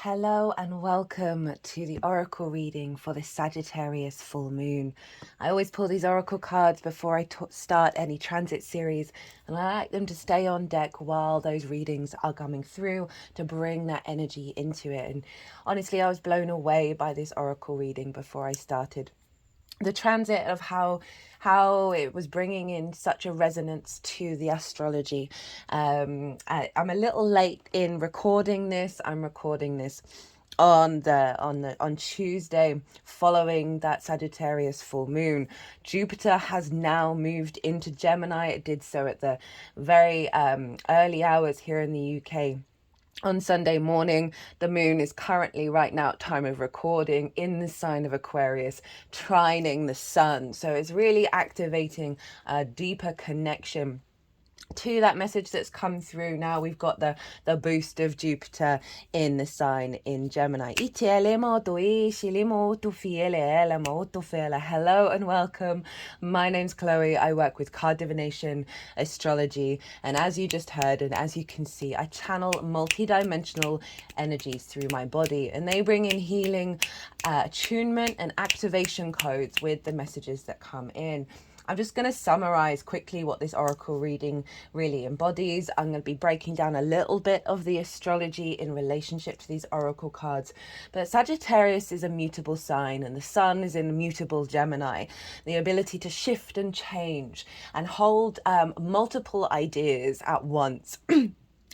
Hello and welcome to the oracle reading for the Sagittarius full moon. I always pull these oracle cards before I start any transit series, and I like them to stay on deck while those readings are coming through to bring that energy into it. And honestly, I was blown away by this oracle reading before I started. The transit of how it was bringing in such a resonance to the astrology. I'm a little late in recording this. I'm recording this on Tuesday following that Sagittarius full moon. Jupiter has now moved into Gemini. It did so at the very early hours here in the UK. On Sunday morning. The moon is currently right now at time of recording in the sign of Aquarius, trining the sun. So it's really activating a deeper connection to that message that's come through. Now we've got the boost of Jupiter in the sign in Gemini. Hello and welcome. My name's Chloe. I work with card divination, astrology, and as you just heard and as you can see, I channel multi-dimensional energies through my body, and they bring in healing, attunement and activation codes with the messages that come in. I'm just going to summarize quickly what this oracle reading really embodies. I'm going to be breaking down a little bit of the astrology in relationship to these oracle cards. But Sagittarius is a mutable sign, and the sun is in mutable Gemini. The ability to shift and change and hold multiple ideas at once.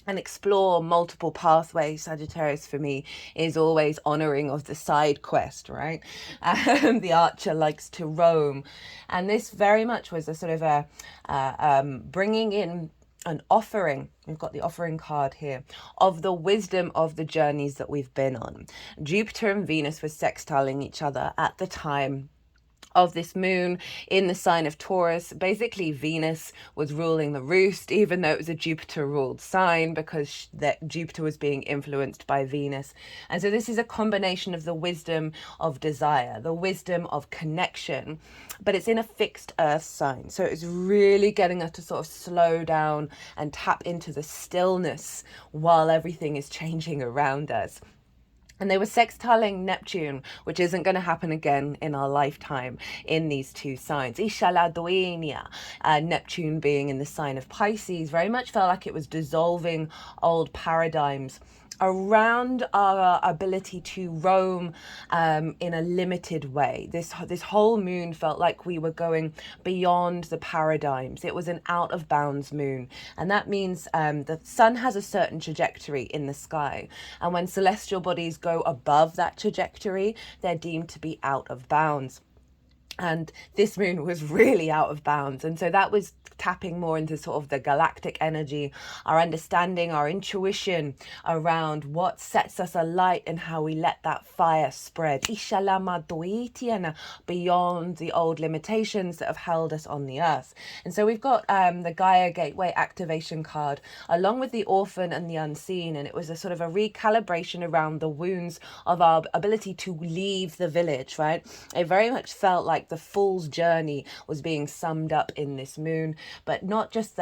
And explore multiple pathways. Sagittarius for me is always honoring of the side quest, right? The archer likes to roam, and this very much was a sort of a bringing in an offering. We've got the offering card here of the wisdom of the journeys that we've been on. Jupiter and Venus were sextiling each other at the time of this moon in the sign of Taurus. Basically, Venus was ruling the roost, even though it was a Jupiter ruled sign, because that Jupiter was being influenced by Venus. And so this is a combination of the wisdom of desire, the wisdom of connection, but it's in a fixed earth sign. So it's really getting us to sort of slow down and tap into the stillness while everything is changing around us. And they were sextiling Neptune, which isn't going to happen again in our lifetime in these two signs. Neptune being in the sign of Pisces, very much felt like it was dissolving old paradigms around our ability to roam in a limited way. This whole moon felt like we were going beyond the paradigms. It was an out of bounds moon, and that means the sun has a certain trajectory in the sky, and when celestial bodies go above that trajectory, they're deemed to be out of bounds. And this moon was really out of bounds. And so that was tapping more into sort of the galactic energy, our understanding, our intuition around what sets us alight and how we let that fire spread beyond the old limitations that have held us on the earth. And so we've got the Gaia Gateway activation card along with the Orphan and the Unseen. And it was a sort of a recalibration around the wounds of our ability to leave the village, right? It very much felt like the fool's journey was being summed up in this moon, but not just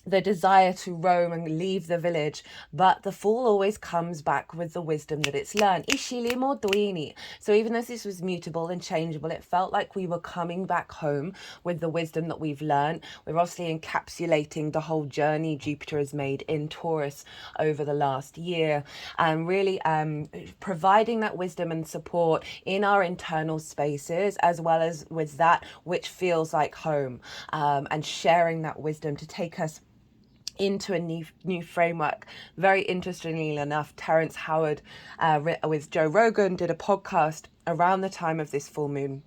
the desire to roam and leave the village, but the fool always comes back with the wisdom that it's learned. So even though this was mutable and changeable, it felt like we were coming back home with the wisdom that we've learned. We're obviously encapsulating the whole journey Jupiter has made in Taurus over the last year, and really providing that wisdom and support in our internal spaces, as well as with that which feels like home, and sharing that wisdom to take us into a new framework. Very interestingly enough, Terrence Howard with Joe Rogan did a podcast around the time of this full moon.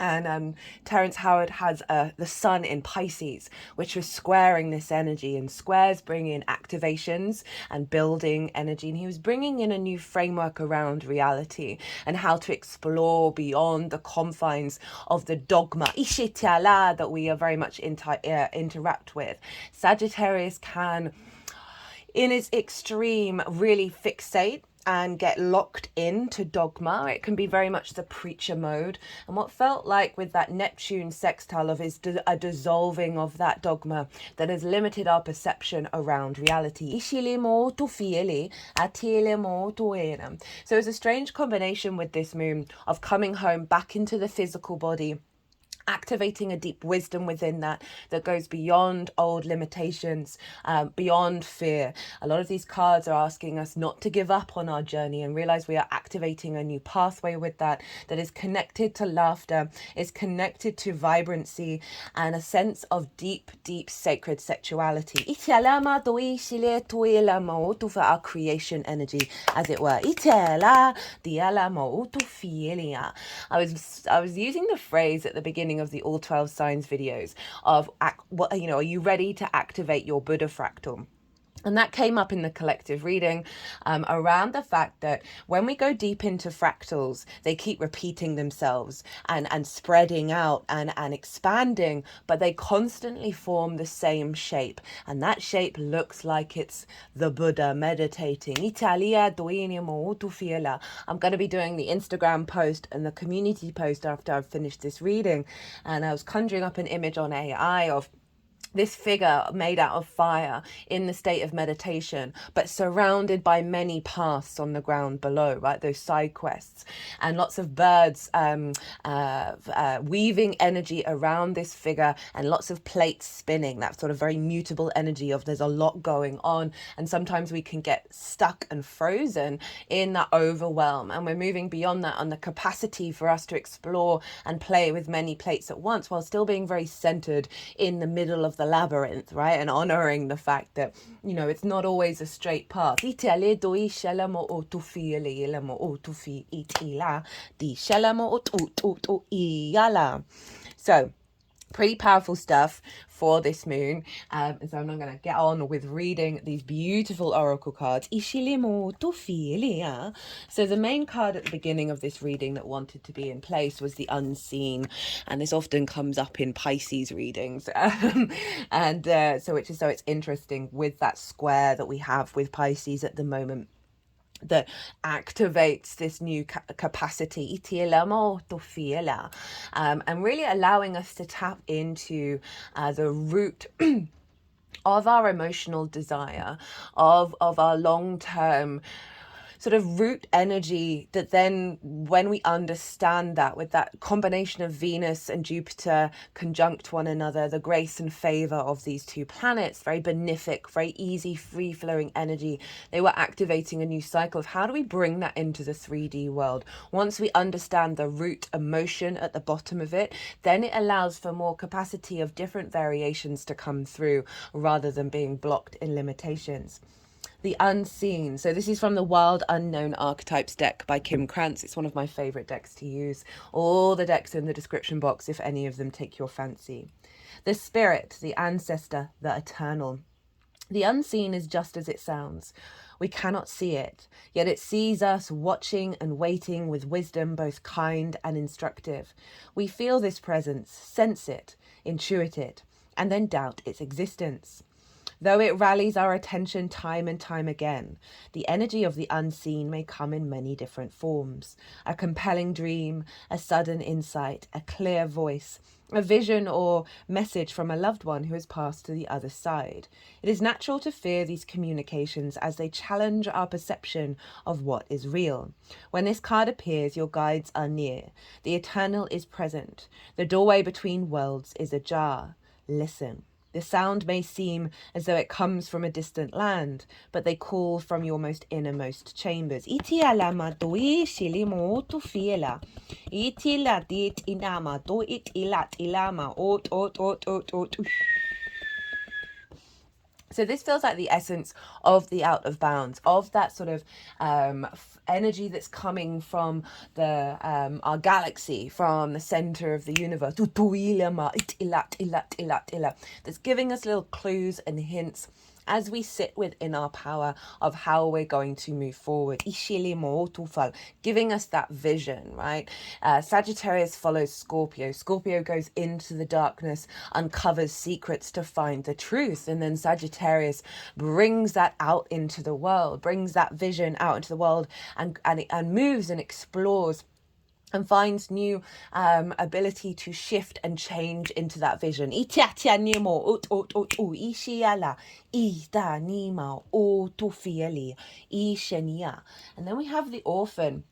And Terrence Howard has the sun in Pisces, which was squaring this energy, and squares bring in activations and building energy. And he was bringing in a new framework around reality and how to explore beyond the confines of the dogma that we are very much interact with. Sagittarius can, in its extreme, really fixate and get locked into dogma. It can be very much the preacher mode. And what felt like with that Neptune sextile of is a dissolving of that dogma that has limited our perception around reality. So it's a strange combination with this moon of coming home back into the physical body, activating a deep wisdom within that goes beyond old limitations, beyond fear. A lot of these cards are asking us not to give up on our journey and realize we are activating a new pathway with that is connected to laughter, is connected to vibrancy and a sense of deep sacred sexuality for our creation energy, as it were. I was using the phrase at the beginning of the all 12 signs videos of, are you ready to activate your Buddha fractal? And that came up in the collective reading around the fact that when we go deep into fractals, they keep repeating themselves and spreading out and expanding, but they constantly form the same shape. And that shape looks like it's the Buddha meditating. I'm going to be doing the Instagram post and the community post after I've finished this reading. And I was conjuring up an image on AI of this figure made out of fire in the state of meditation, but surrounded by many paths on the ground below, right? Those side quests and lots of birds weaving energy around this figure and lots of plates spinning, that sort of very mutable energy of there's a lot going on. And sometimes we can get stuck and frozen in that overwhelm. And we're moving beyond that on the capacity for us to explore and play with many plates at once while still being very centered in the middle of the labyrinth, right? And honoring the fact that, it's not always a straight path. So pretty powerful stuff for this moon. And so I'm going to get on with reading these beautiful oracle cards. So the main card at the beginning of this reading that wanted to be in place was the unseen. And this often comes up in Pisces readings. So it's interesting with that square that we have with Pisces at the moment, that activates this new capacity, and really allowing us to tap into the root of our emotional desire, of our long-term sort of root energy, that then when we understand that with that combination of Venus and Jupiter conjunct one another, the grace and favor of these two planets, very benefic, very easy, free-flowing energy, they were activating a new cycle of how do we bring that into the 3D world. Once we understand the root emotion at the bottom of it, then it allows for more capacity of different variations to come through rather than being blocked in limitations. The unseen. So this is from the Wild Unknown Archetypes deck by Kim Krantz. It's one of my favorite decks to use. All the decks in the description box if any of them take your fancy. The spirit, the ancestor, the eternal. The unseen is just as it sounds. We cannot see it, yet it sees us watching and waiting with wisdom both kind and instructive. We feel this presence, sense it, intuit it, and then doubt its existence. Though it rallies our attention time and time again, the energy of the unseen may come in many different forms. A compelling dream, a sudden insight, a clear voice, a vision or message from a loved one who has passed to the other side. It is natural to fear these communications as they challenge our perception of what is real. When this card appears, your guides are near. The eternal is present. The doorway between worlds is ajar. Listen. The sound may seem as though it comes from a distant land, but they call from your most innermost chambers. So this feels like the essence of the out of bounds, of that sort of energy that's coming from the our galaxy, from the center of the universe. That's giving us little clues and hints as we sit within our power of how we're going to move forward, giving us that vision, right? Sagittarius follows Scorpio. Scorpio goes into the darkness, uncovers secrets to find the truth. And then Sagittarius brings that out into the world, brings that vision out into the world, and moves and explores and finds new ability to shift and change into that vision. And then we have the orphan,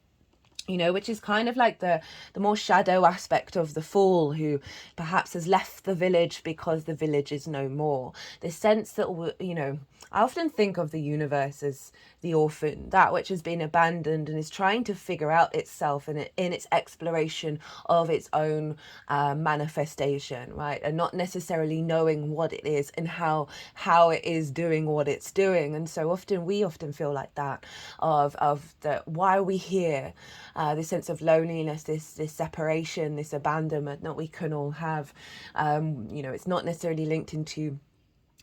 you know, which is kind of like the more shadow aspect of the fool who perhaps has left the village because the village is no more. This sense that, you know, I often think of the universe as the orphan, that which has been abandoned and is trying to figure out itself in its exploration of its own manifestation, right? And not necessarily knowing what it is and how it is doing what it's doing. And so we often feel like that of the why are we here? This sense of loneliness, this separation, this abandonment that we can all have. You know, it's not necessarily linked into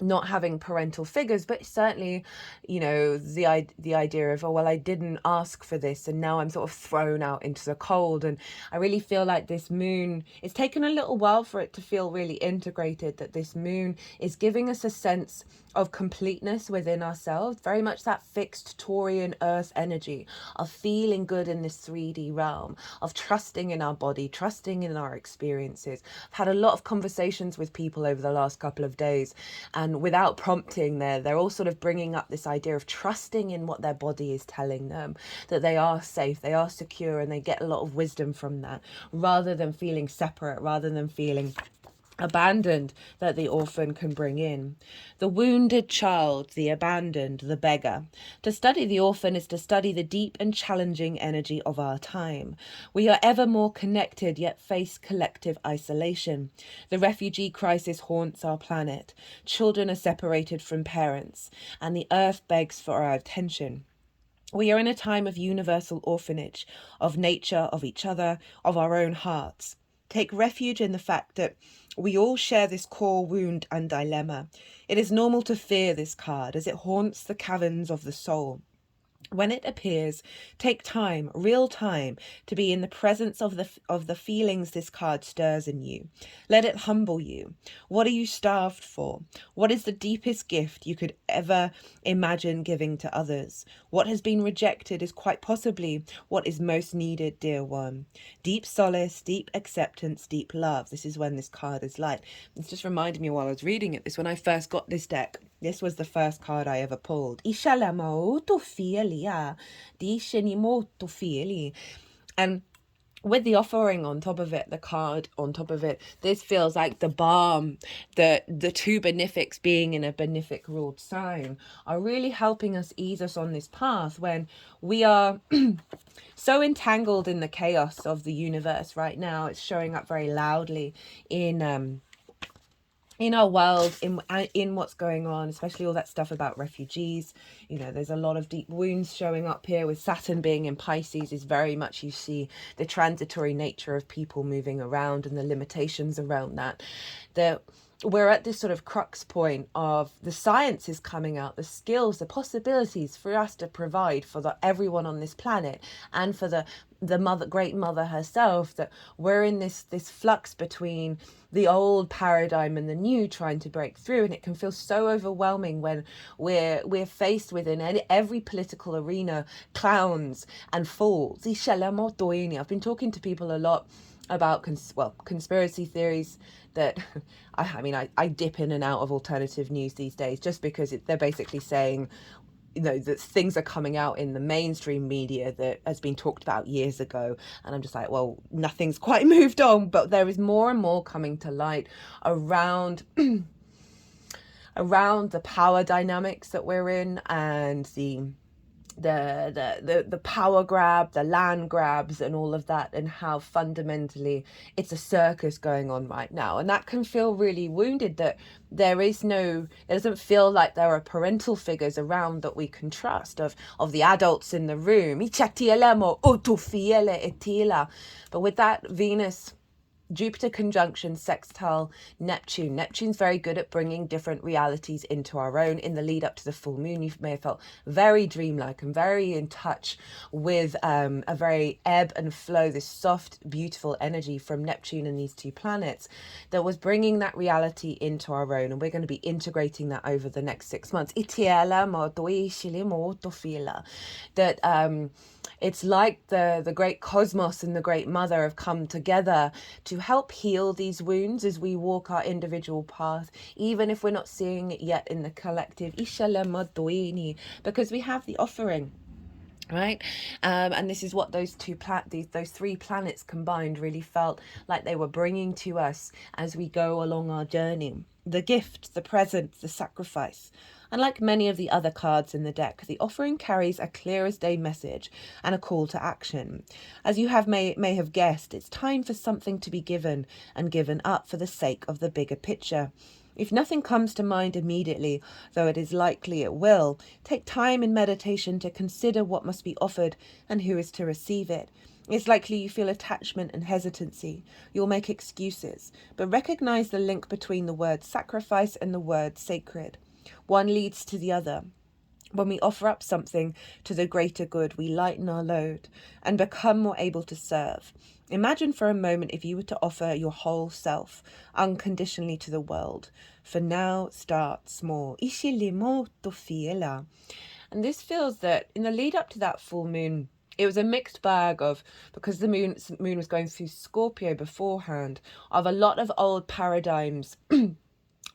not having parental figures, but certainly, you know, the idea of, oh, well, I didn't ask for this and now I'm sort of thrown out into the cold. And I really feel like this moon, it's taken a little while for it to feel really integrated, that this moon is giving us a sense of completeness within ourselves, very much that fixed Taurian earth energy of feeling good in this 3D realm, of trusting in our body, trusting in our experiences. I've had a lot of conversations with people over the last couple of days, and without prompting, they're all sort of bringing up this idea of trusting in what their body is telling them, that they are safe, they are secure, and they get a lot of wisdom from that, rather than feeling separate, rather than feeling abandoned, that the orphan can bring in. The wounded child, the abandoned, the beggar. To study the orphan is to study the deep and challenging energy of our time. We are ever more connected, yet face collective isolation. The refugee crisis haunts our planet. Children are separated from parents, and the earth begs for our attention. We are in a time of universal orphanage, of nature, of each other, of our own hearts. Take refuge in the fact that we all share this core wound and dilemma. It is normal to fear this card as it haunts the caverns of the soul. When it appears, take time, real time, to be in the presence of the feelings this card stirs in you. Let it humble you. What are you starved for? What is the deepest gift you could ever imagine giving to others? What has been rejected is quite possibly what is most needed, dear one. Deep solace, deep acceptance, deep love. This is when this card is light. It's just reminded me while I was reading it, when I first got this deck. This was the first card I ever pulled. And with the offering on top of it, the card on top of it, this feels like the balm, the two benefics being in a benefic ruled sign are really helping us ease us on this path when we are so entangled in the chaos of the universe right now. It's showing up very loudly in our world, in what's going on, especially all that stuff about refugees. You know, there's a lot of deep wounds showing up here with Saturn being in Pisces. Is very much, you see the transitory nature of people moving around and the limitations around that. We're at this sort of crux point of the science is coming out, the skills, the possibilities for us to provide for everyone on this planet, and for the great mother herself, that we're in this flux between the old paradigm and the new, trying to break through. And it can feel so overwhelming when we're faced with, in every political arena, clowns and fools. I've been talking to people a lot about conspiracy theories that I dip in and out of alternative news these days, just because they're basically saying, you know, that things are coming out in the mainstream media that has been talked about years ago. And I'm just like, well, nothing's quite moved on, but there is more and more coming to light around around the power dynamics that we're in, and the power grab, the land grabs and all of that, and how fundamentally it's a circus going on right now. And that can feel really wounded, that it doesn't feel like there are parental figures around that we can trust, of the adults in the room. But with that Venus Jupiter conjunction sextile Neptune. Neptune's very good at bringing different realities into our own. In the lead up to the full moon, you may have felt very dreamlike and very in touch with a very ebb and flow, this soft, beautiful energy from Neptune and these two planets that was bringing that reality into our own. And we're going to be integrating that over the next 6 months. That it's like the great cosmos and the great mother have come together to help heal these wounds as we walk our individual path, even if we're not seeing it yet in the collective, because we have the offering. Right, and this is what those those three planets combined really felt like they were bringing to us as we go along our journey. The gift, the present, the sacrifice. And like many of the other cards in the deck, the offering carries a clear as day message and a call to action. As you may have guessed, it's time for something to be given and given up for the sake of the bigger picture. If nothing comes to mind immediately, though it is likely it will, take time in meditation to consider what must be offered and who is to receive it. It's likely you feel attachment and hesitancy. You'll make excuses, but recognize the link between the word sacrifice and the word sacred. One leads to the other. When we offer up something to the greater good, we lighten our load and become more able to serve. Imagine for a moment if you were to offer your whole self unconditionally to the world. For now, start small. And this feels that in the lead up to that full moon, it was a mixed bag of, because the moon was going through Scoprio beforehand, of a lot of old paradigms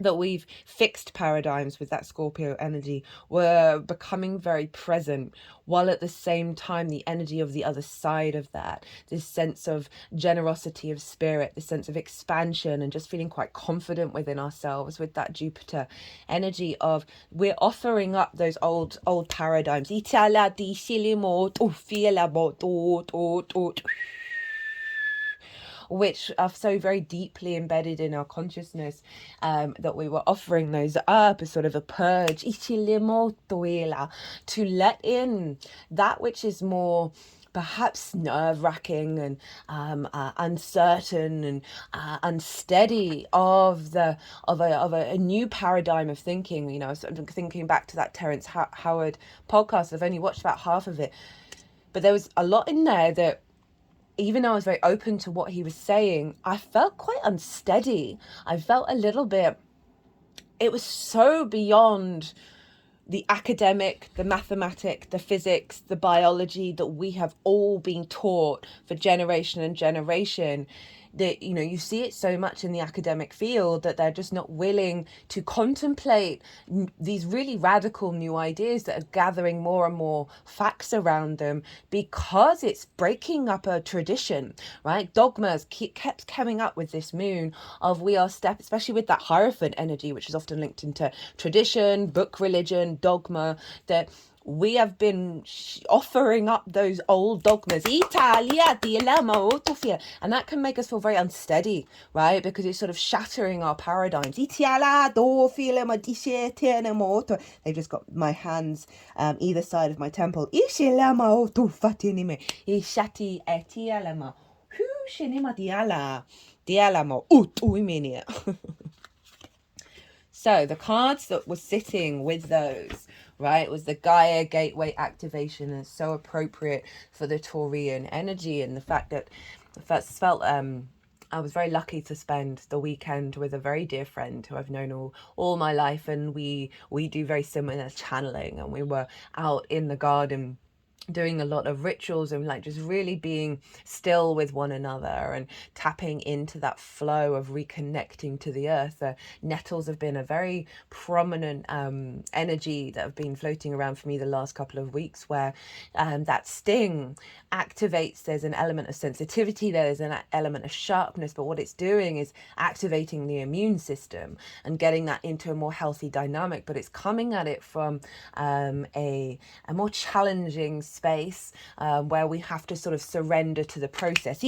that we've fixed paradigms with that Scorpio energy were becoming very present, while at the same time the energy of the other side of that, this sense of generosity of spirit, this sense of expansion and just feeling quite confident within ourselves with that Jupiter energy of we're offering up those old paradigms which are so very deeply embedded in our consciousness, that we were offering those up as sort of a purge, to let in that which is more perhaps nerve-wracking and uncertain and unsteady of a new paradigm of thinking. You know, I was thinking back to that Terrence Howard podcast. I've only watched about half of it, but there was a lot in there that, even though I was very open to what he was saying, I felt quite unsteady. I felt a little bit, it was so beyond the academic, the mathematic, the physics, the biology that we have all been taught for generation and generation, that, you know, you see it so much in the academic field that they're just not willing to contemplate these really radical new ideas that are gathering more and more facts around them, because it's breaking up a tradition, right? Dogmas kept coming up with this moon of we are especially with that Hierophant energy, which is often linked into tradition, book religion, dogma, that we have been offering up those old dogmas, and that can make us feel very unsteady, right? Because it's sort of shattering our paradigms. They've just got my hands either side of my temple. So the cards that were sitting with those, right, was the Gaia Gateway activation, and it's so appropriate for the Taurian energy, and the fact that I first felt I was very lucky to spend the weekend with a very dear friend who I've known all my life, and we do very similar channeling, and we were out in the garden doing a lot of rituals and like just really being still with one another and tapping into that flow of reconnecting to the earth. Nettles have been a very prominent energy that have been floating around for me the last couple of weeks, where that sting activates. There's an element of sensitivity, there's an element of sharpness, but what it's doing is activating the immune system and getting that into a more healthy dynamic, but it's coming at it from a more challenging space where we have to sort of surrender to the process.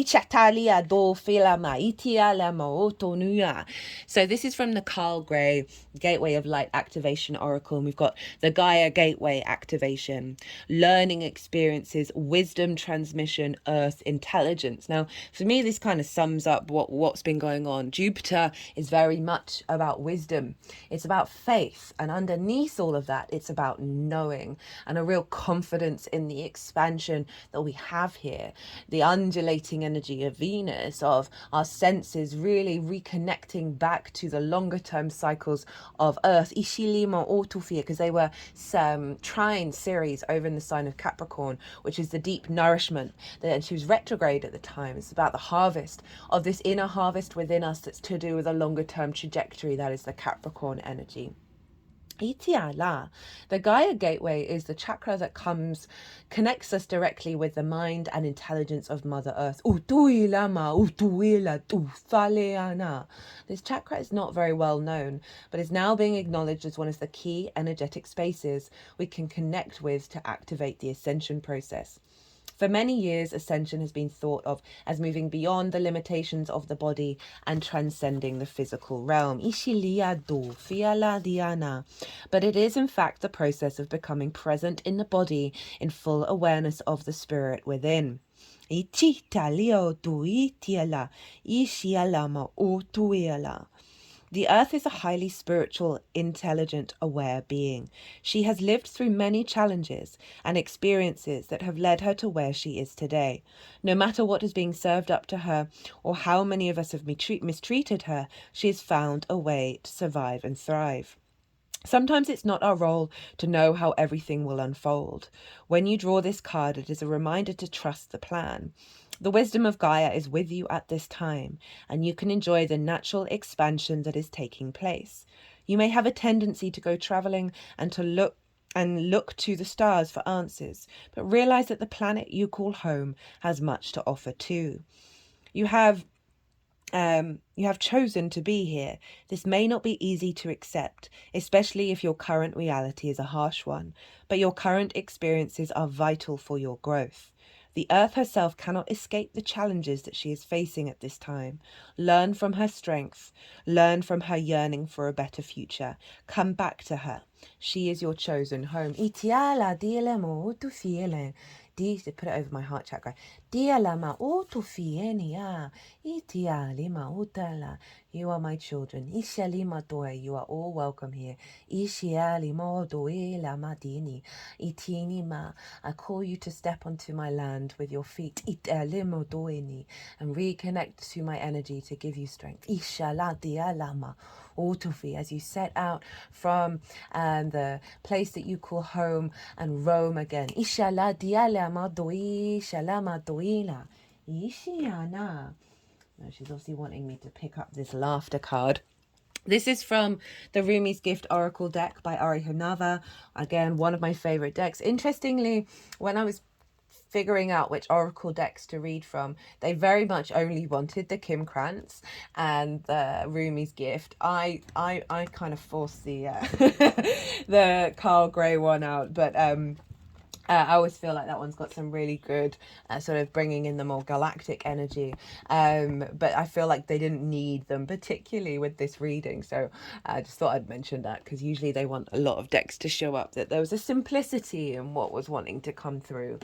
So this is from the Carl Gray Gateway of Light Activation Oracle, and we've got the Gaia Gateway activation, learning experiences, wisdom transmission, earth intelligence. Now, for me, this kind of sums up what's been going on. Jupiter is very much about wisdom. It's about faith, and underneath all of that, it's about knowing and a real confidence in the expansion that we have here. The undulating energy of Venus, of our senses really reconnecting back to the longer term cycles of Earth, Ishilima Otufia, because they were trine Ceres over in the sign of Capricorn, which is the deep nourishment. And she was retrograde at the time. It's about the harvest of this inner harvest within us that's to do with a longer term trajectory. That is the Capricorn energy. Itiala. The Gaia Gateway is the chakra that connects us directly with the mind and intelligence of Mother Earth. This chakra is not very well known, but is now being acknowledged as one of the key energetic spaces we can connect with to activate the ascension process. For many years, ascension has been thought of as moving beyond the limitations of the body and transcending the physical realm. But it is, in fact, the process of becoming present in the body in full awareness of the spirit within. The Earth is a highly spiritual, intelligent, aware being. She has lived through many challenges and experiences that have led her to where she is today. No matter what is being served up to her or how many of us have mistreated her, she has found a way to survive and thrive. Sometimes it's not our role to know how everything will unfold. When you draw this card, it is a reminder to trust the plan. The wisdom of Gaia is with you at this time, and you can enjoy the natural expansion that is taking place. You may have a tendency to go traveling and to look to the stars for answers, but realize that the planet you call home has much to offer too. You have chosen to be here. This may not be easy to accept, especially if your current reality is a harsh one, but your current experiences are vital for your growth. The Earth herself cannot escape the challenges that she is facing at this time. Learn from her strength. Learn from her yearning for a better future. Come back to her. She is your chosen home. Itiala dilemo tu fiele. To put it over my heart chakra. Dialama otu fienia. Itialima utala. You are my children. Ishalima toe. You are all welcome here. Ishialimo doela madini. Itinima. I call you to step onto my land with your feet. Italimo doeni. And reconnect to my energy to give you strength. Ishala dialama. Otufi, as you set out from the place that you call home and roam again. Ishala diala madoi shalama doila. Ishiana. Now she's obviously wanting me to pick up this laughter card. This is from the Rumi's Gift Oracle deck by Ari Hunava. Again, one of my favorite decks. Interestingly, when I was figuring out which oracle decks to read from, they very much only wanted the Kim Krantz and the Rumi's Gift. I kind of forced the the Carl Gray one out, but I always feel like that one's got some really good sort of bringing in the more galactic energy, but I feel like they didn't need them particularly with this reading, so I just thought I'd mention that, because usually they want a lot of decks to show up, that there was a simplicity in what was wanting to come through,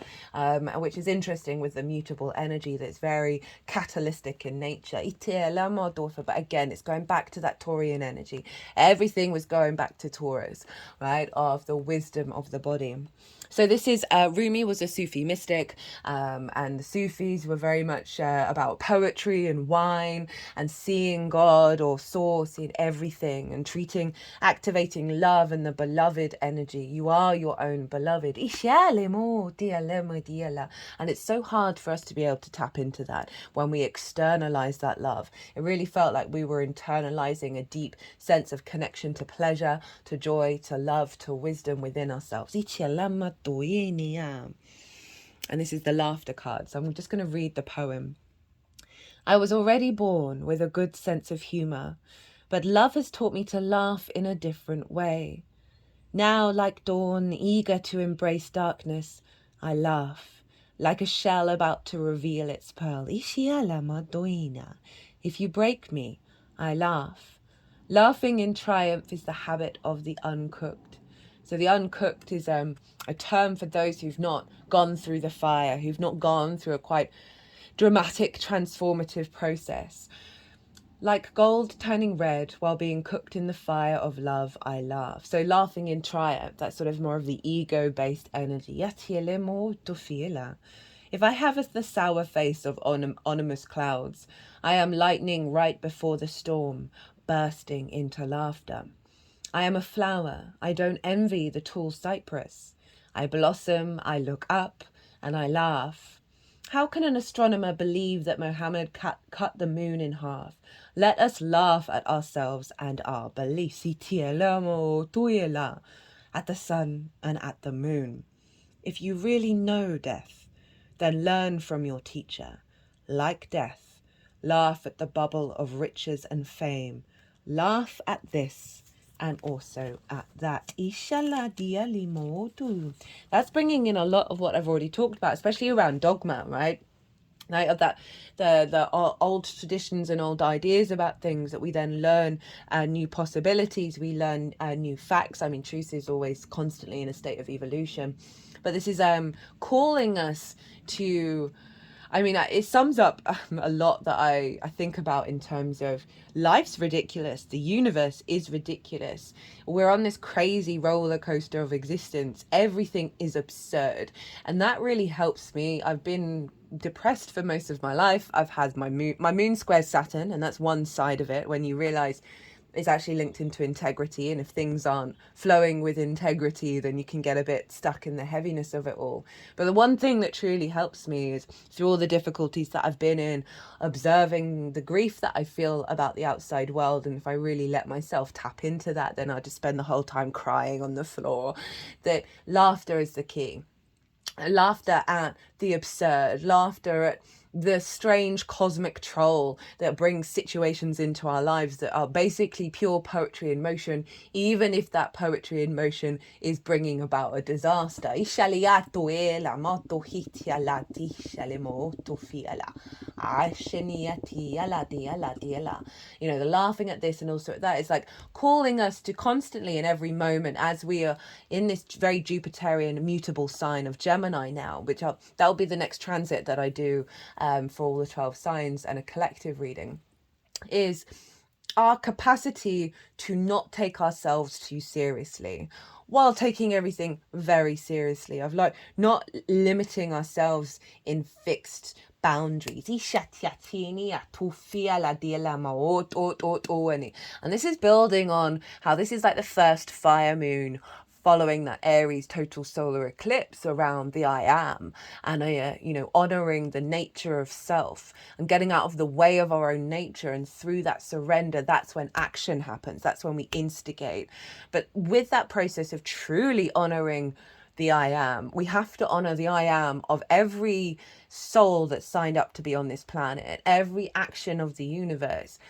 which is interesting with the mutable energy that's very catalytic in nature. But again, it's going back to that Taurian energy. Everything was going back to Taurus, right, of the wisdom of the body. So this is, Rumi was a Sufi mystic, and the Sufis were very much about poetry and wine and seeing God or source in everything and activating love and the beloved energy. You are your own beloved. And it's so hard for us to be able to tap into that when we externalize that love. It really felt like we were internalizing a deep sense of connection to pleasure, to joy, to love, to wisdom within ourselves. And this is the laughter card, so I'm just going to read the poem. I was already born with a good sense of humor, but love has taught me to laugh in a different way. Now, like dawn, eager to embrace darkness, I laugh, like a shell about to reveal its pearl. Ishiala madoina. If you break me, I laugh. Laughing in triumph is the habit of the uncooked. So the uncooked is a term for those who've not gone through the fire, who've not gone through a quite dramatic, transformative process. Like gold turning red while being cooked in the fire of love, I laugh. So laughing in triumph, that's sort of more of the ego-based energy. If I have the sour face of ominous clouds, I am lightning right before the storm, bursting into laughter. I am a flower, I don't envy the tall cypress. I blossom, I look up, and I laugh. How can an astronomer believe that Mohammed cut the moon in half? Let us laugh at ourselves and our beliefs. At the sun and at the moon. If you really know death, then learn from your teacher. Like death, laugh at the bubble of riches and fame. Laugh at this and also at that. That's bringing in a lot of what I've already talked about, especially around dogma, right? Like of that, the old traditions and old ideas about things that we then learn new possibilities, we learn new facts. I mean, truth is always constantly in a state of evolution, but this is calling us to, I mean, it sums up a lot that I think about in terms of life's ridiculous. The universe is ridiculous. We're on this crazy roller coaster of existence. Everything is absurd. And that really helps me. I've been depressed for most of my life. I've had my moon squares Saturn, and that's one side of it, when you realize it's actually linked into integrity, and if things aren't flowing with integrity, then you can get a bit stuck in the heaviness of it all. But the one thing that truly helps me is through all the difficulties that I've been in, observing the grief that I feel about the outside world, and if I really let myself tap into that, then I'll just spend the whole time crying on the floor. That laughter is the key. Laughter at the absurd, laughter at the strange cosmic troll that brings situations into our lives that are basically pure poetry in motion, even if that poetry in motion is bringing about a disaster. You know, the laughing at this and also at that is like calling us to constantly in every moment, as we are in this very Jupiterian mutable sign of Gemini now, which that'll be the next transit that I do for all the 12 signs and a collective reading, is our capacity to not take ourselves too seriously while taking everything very seriously, of like not limiting ourselves in fixed boundaries. And this is building on how this is like the first fire moon following that Aries total solar eclipse around the I am, and honoring the nature of self and getting out of the way of our own nature, and through that surrender, that's when action happens, that's when we instigate. But with that process of truly honoring the I am, we have to honor the I am of every soul that signed up to be on this planet, every action of the universe,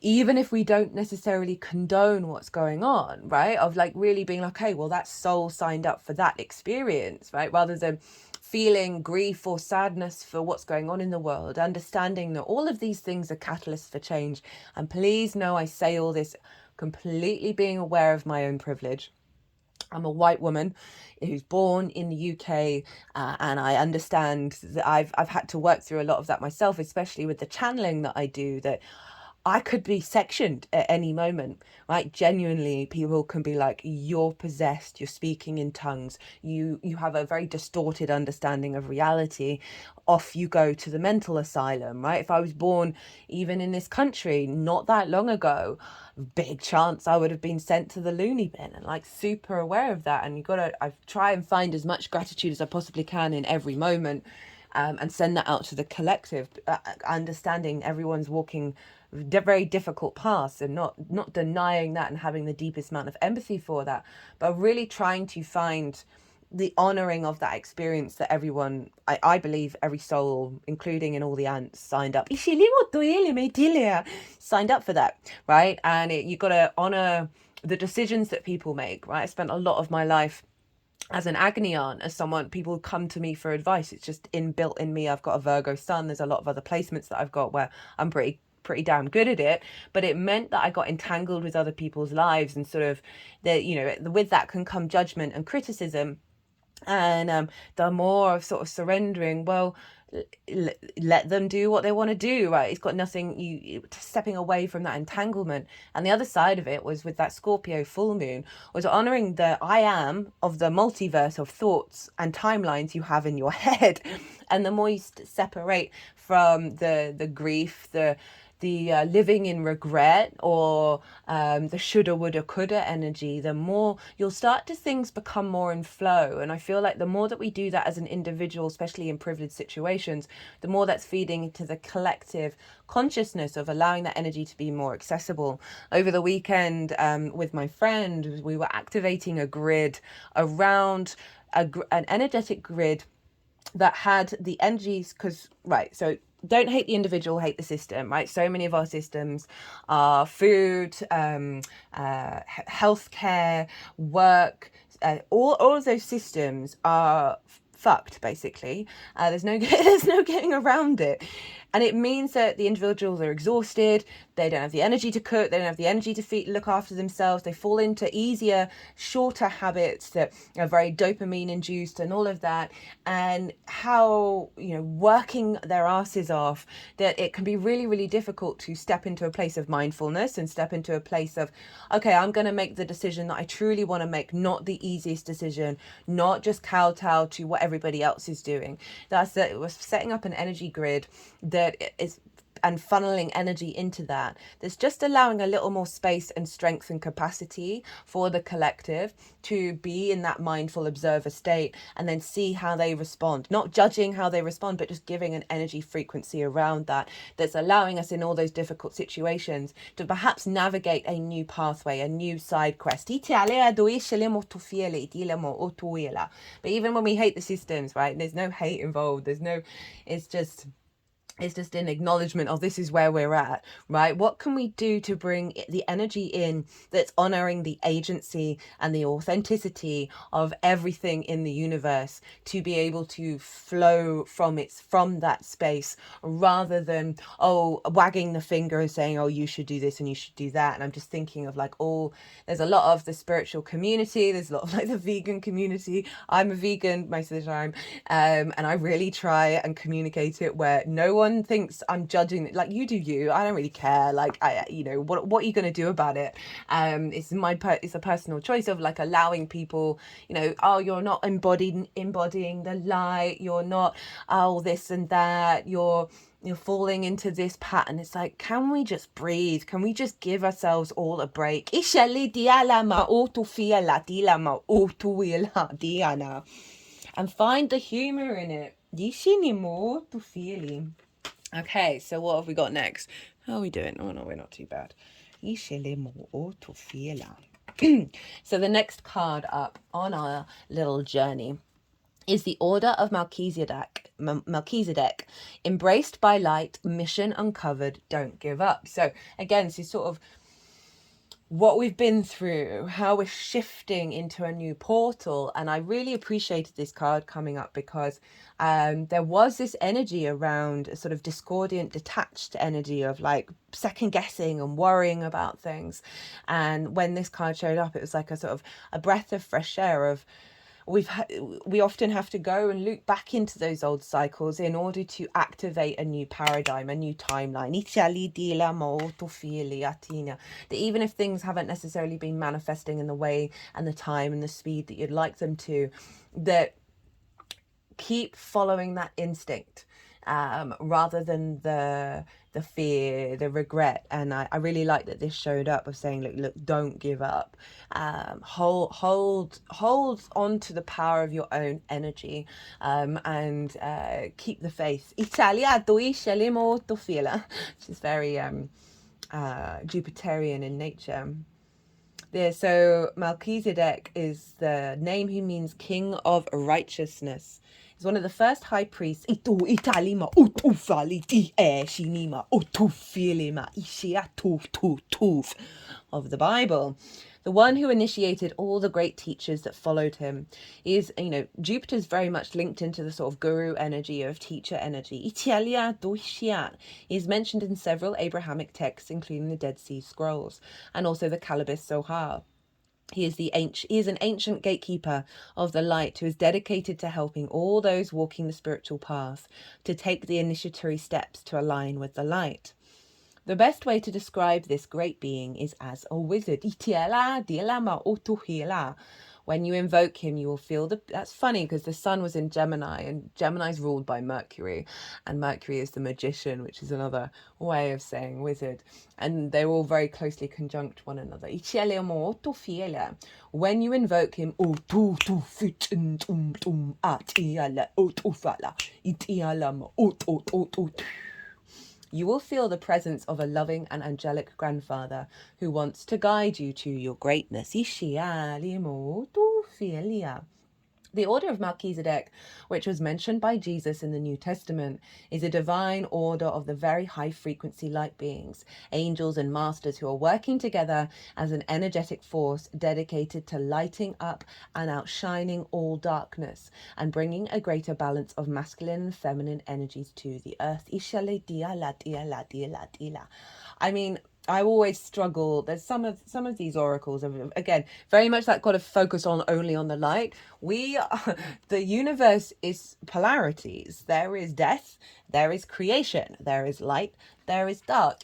even if we don't necessarily condone what's going on, right? Of like really being like, okay, well, that soul signed up for that experience, right? Rather than feeling grief or sadness for what's going on in the world, understanding that all of these things are catalysts for change. And please know I say all this completely being aware of my own privilege. I'm a white woman who's born in the UK, and I understand that I've had to work through a lot of that myself, especially with the channeling that I do, that I could be sectioned at any moment, right? Genuinely, people can be like, you're possessed, you're speaking in tongues, you have a very distorted understanding of reality. Off you go to the mental asylum, right? If I was born even in this country not that long ago, big chance I would have been sent to the loony bin, and like super aware of that. And I try and find as much gratitude as I possibly can in every moment, and send that out to the collective, understanding everyone's walking very difficult paths, and not denying that, and having the deepest amount of empathy for that, but really trying to find the honoring of that experience that everyone, I believe every soul, including in all the ants, signed up for that, right? And you got to honor the decisions that people make, right? I spent a lot of my life as an agnion, as someone, people come to me for advice. It's just inbuilt in me. I've got a Virgo sun. There's a lot of other placements that I've got where I'm pretty damn good at it, but it meant that I got entangled with other people's lives, and sort of with that can come judgment and criticism. And the more of sort of surrendering, well, let them do what they want to do, right? It's got nothing, you stepping away from that entanglement. And the other side of it was with that Scorpio full moon, was honoring the I am of the multiverse of thoughts and timelines you have in your head. And the more you separate from the grief, the living in regret, or the shoulda, woulda, coulda energy, the more you'll start to things become more in flow. And I feel like the more that we do that as an individual, especially in privileged situations, the more that's feeding into the collective consciousness of allowing that energy to be more accessible. Over the weekend, with my friend, we were activating a grid around an energetic grid that had the energies, because so don't hate the individual, hate the system, right? So many of our systems are food, healthcare, work, all of those systems are fucked, basically. There's no getting around it. And it means that the individuals are exhausted. They don't have the energy to cook. They don't have the energy to look after themselves. They fall into easier, shorter habits that are very dopamine induced and all of that. And how, working their asses off, that it can be really, really difficult to step into a place of mindfulness and step into a place of, okay, I'm going to make the decision that I truly want to make, not the easiest decision, not just kowtow to what everybody else is doing. It was setting up an energy grid that is, and funneling energy into that's just allowing a little more space and strength and capacity for the collective to be in that mindful observer state, and then see how they respond, not judging how they respond, but just giving an energy frequency around that's allowing us in all those difficult situations to perhaps navigate a new pathway, a new side quest. But even when we hate the systems, right, there's no hate involved, it's just an acknowledgement of this is where we're at, right? What can we do to bring the energy in that's honoring the agency and the authenticity of everything in the universe, to be able to flow from that space, rather than wagging the finger and saying, you should do this and you should do that. And I'm just thinking of there's a lot of the spiritual community, there's a lot of the vegan community. I'm a vegan most of the time, and I really try and communicate it where no one thinks I'm judging, like, you do you, I don't really care, what are you going to do about it? It's a personal choice of allowing people, you're not embodying the light, you're not this and that, you're falling into this pattern. It's like, can we just breathe? Can we just give ourselves all a break? And find the humor in it. Okay, so what have we got next? How are we doing? Oh no, we're not too bad. So the next card up on our little journey is the Order of Melchizedek. Embraced by light, mission uncovered, don't give up. So again, this is sort of what we've been through, how we're shifting into a new portal. And I really appreciated this card coming up because there was this energy around a sort of discordant, detached energy of second guessing and worrying about things. And when this card showed up, it was like a sort of a breath of fresh air of, we often have to go and loop back into those old cycles in order to activate a new paradigm, a new timeline. That even if things haven't necessarily been manifesting in the way and the time and the speed that you'd like them to, that keep following that instinct, rather than the fear, the regret. And I really like that this showed up of saying, look, don't give up. Hold on to the power of your own energy, and keep the faith. Which is very Jupiterian in nature. So Melchizedek is the name who means king of righteousness. He's one of the first high priests of the Bible. the one who initiated all the great teachers that followed him. Is, you know, Jupiter's very much linked into the sort of guru energy, of teacher energy. Is mentioned in several Abrahamic texts, including the Dead Sea Scrolls and also the Calibis Sohar. He is an ancient gatekeeper of the light who is dedicated to helping all those walking the spiritual path to take the initiatory steps to align with the light. The best way to describe this great being is as a wizard. When you invoke him, you will feel that's funny because the sun was in Gemini, and Gemini is ruled by Mercury, and Mercury is the magician, which is another way of saying wizard, and they're all very closely conjunct one another. When you invoke him, you will feel the presence of a loving and angelic grandfather who wants to guide you to your greatness. The order of Melchizedek, which was mentioned by Jesus in the New Testament, is a divine order of the very high frequency light beings, angels and masters who are working together as an energetic force dedicated to lighting up and outshining all darkness and bringing a greater balance of masculine and feminine energies to the earth. I mean, I always struggle. There's some of these oracles are, again, very much that got to focus on only on the light. The universe is polarities. There is death, there is creation, there is light, there is dark.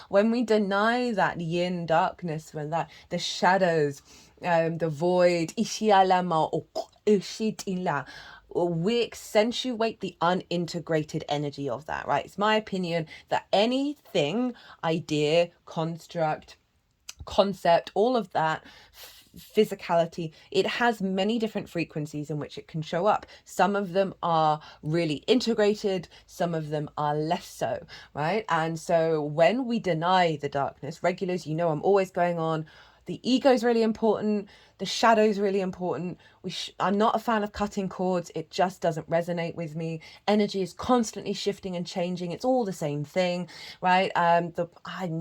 When we deny that yin darkness, when that the shadows, the void, we accentuate the unintegrated energy of that, right? It's my opinion that anything, idea, construct, concept, all of that, physicality, it has many different frequencies in which it can show up. Some of them are really integrated, some of them are less so, right? And so when we deny the darkness, regulars, you know, I'm always going on, the ego is really important. The shadow is really important. I'm not a fan of cutting cords. It just doesn't resonate with me. Energy is constantly shifting and changing. It's all the same thing, right? I'm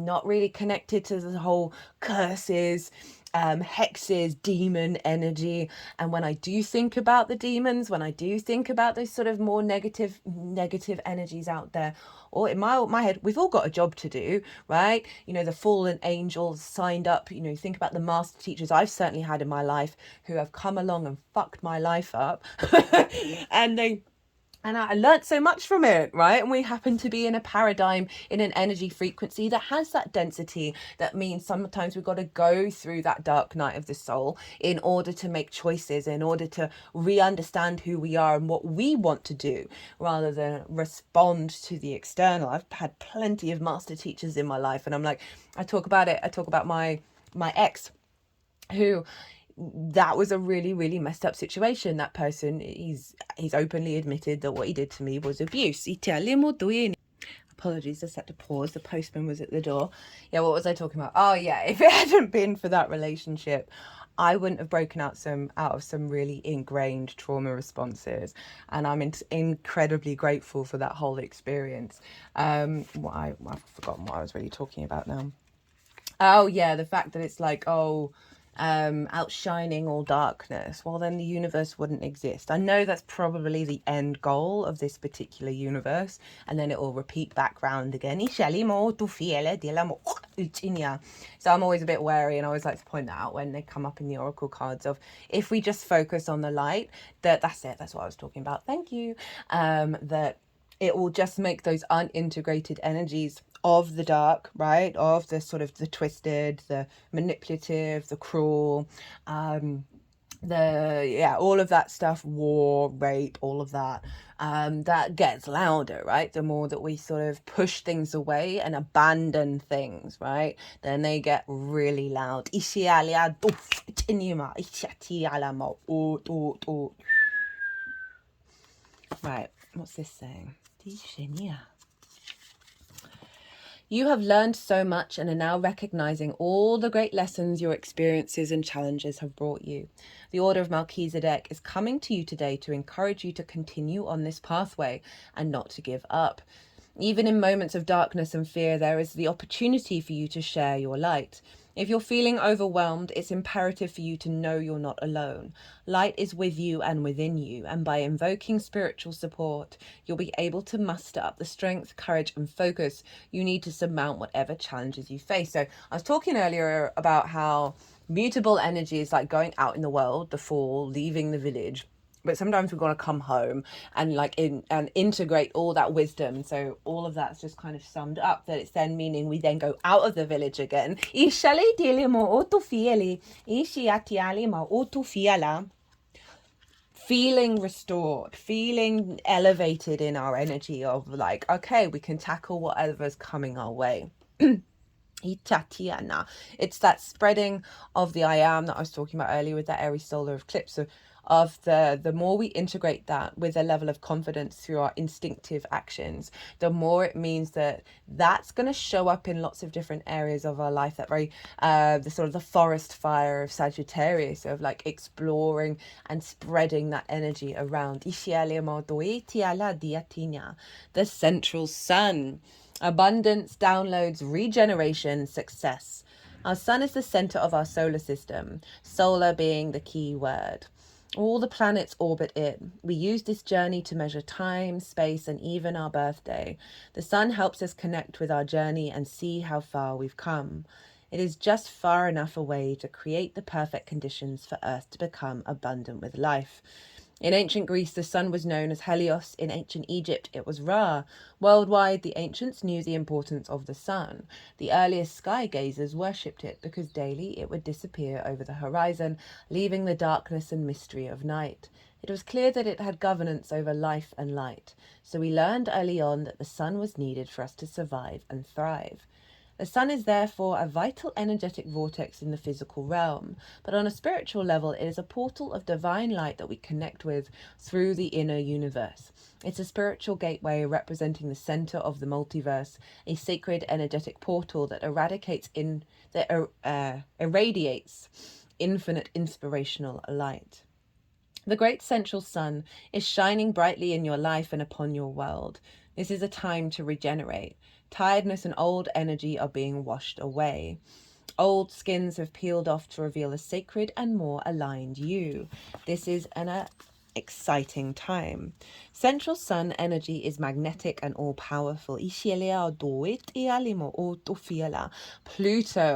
not really connected to the whole curses, hexes, demon energy. And when I do think about the demons, when I do think about those sort of more negative energies out there, or in my head, we've all got a job to do, right? You know, the fallen angels signed up, you know, think about the master teachers I've certainly had in my life who have come along and fucked my life up. And I learned so much from it, right? And we happen to be in a paradigm, in an energy frequency that has that density. That means sometimes we've got to go through that dark night of the soul in order to make choices, in order to re-understand who we are and what we want to do, rather than respond to the external. I've had plenty of master teachers in my life, and I'm like, I talk about my ex, who, that was a really, really messed up situation. That person, he's openly admitted that what he did to me was abuse. Apologies, I just had to pause. The postman was at the door. Yeah, what was I talking about? Oh yeah, if it hadn't been for that relationship, I wouldn't have broken out of some really ingrained trauma responses, and I'm incredibly grateful for that whole experience. I've forgotten what I was really talking about now. Oh yeah, the fact that it's like, outshining all darkness, well then the universe wouldn't exist. I know that's probably the end goal of this particular universe, and then it will repeat back round again. So I'm always a bit wary, and I always like to point that out when they come up in the oracle cards of, if we just focus on the light, that's it, that's what I was talking about, thank you, that it will just make those unintegrated energies of the dark, right, of the sort of the twisted, the manipulative, the cruel, all of that stuff, war, rape, all of that, that gets louder, right? The more that we sort of push things away and abandon things, right, then they get really loud. Right, what's this saying? You have learned so much and are now recognizing all the great lessons your experiences and challenges have brought you. The Order of Melchizedek is coming to you today to encourage you to continue on this pathway and not to give up. Even in moments of darkness and fear, there is the opportunity for you to share your light. If you're feeling overwhelmed, it's imperative for you to know you're not alone. Light is with you and within you, and by invoking spiritual support, you'll be able to muster up the strength, courage, and focus you need to surmount whatever challenges you face. So I was talking earlier about how mutable energy is like going out in the world, the fall, leaving the village, but sometimes we've got to come home and integrate all that wisdom. So all of that's just kind of summed up, that it's then meaning we then go out of the village again. Feeling restored, feeling elevated in our energy of like, okay, we can tackle whatever's coming our way. It's that spreading of the I am that I was talking about earlier with that Aries solar eclipse. So of the more we integrate that with a level of confidence through our instinctive actions, the more it means that that's going to show up in lots of different areas of our life. That very the sort of the forest fire of Sagittarius, of like exploring and spreading that energy around. The central sun. Abundance, downloads, regeneration, success. Our sun is the center of our solar system, solar being the key word. All the planets orbit it. We use this journey to measure time, space, and even our birthday. The sun helps us connect with our journey and see how far we've come. It is just far enough away to create the perfect conditions for Earth to become abundant with life. In ancient Greece, the sun was known as Helios. In ancient Egypt, it was Ra. Worldwide, the ancients knew the importance of the sun. The earliest sky gazers worshipped it because daily it would disappear over the horizon, leaving the darkness and mystery of night. It was clear that it had governance over life and light, so we learned early on that the sun was needed for us to survive and thrive. The sun is therefore a vital energetic vortex in the physical realm, but on a spiritual level it is a portal of divine light that we connect with through the inner universe. It's a spiritual gateway representing the center of the multiverse, a sacred energetic portal that irradiates infinite inspirational light. The great central sun is shining brightly in your life and upon your world. This is a time to regenerate. Tiredness and old energy are being washed away. Old skins have peeled off to reveal a sacred and more aligned you. This is an exciting time. Central sun energy is magnetic and all-powerful. Pluto,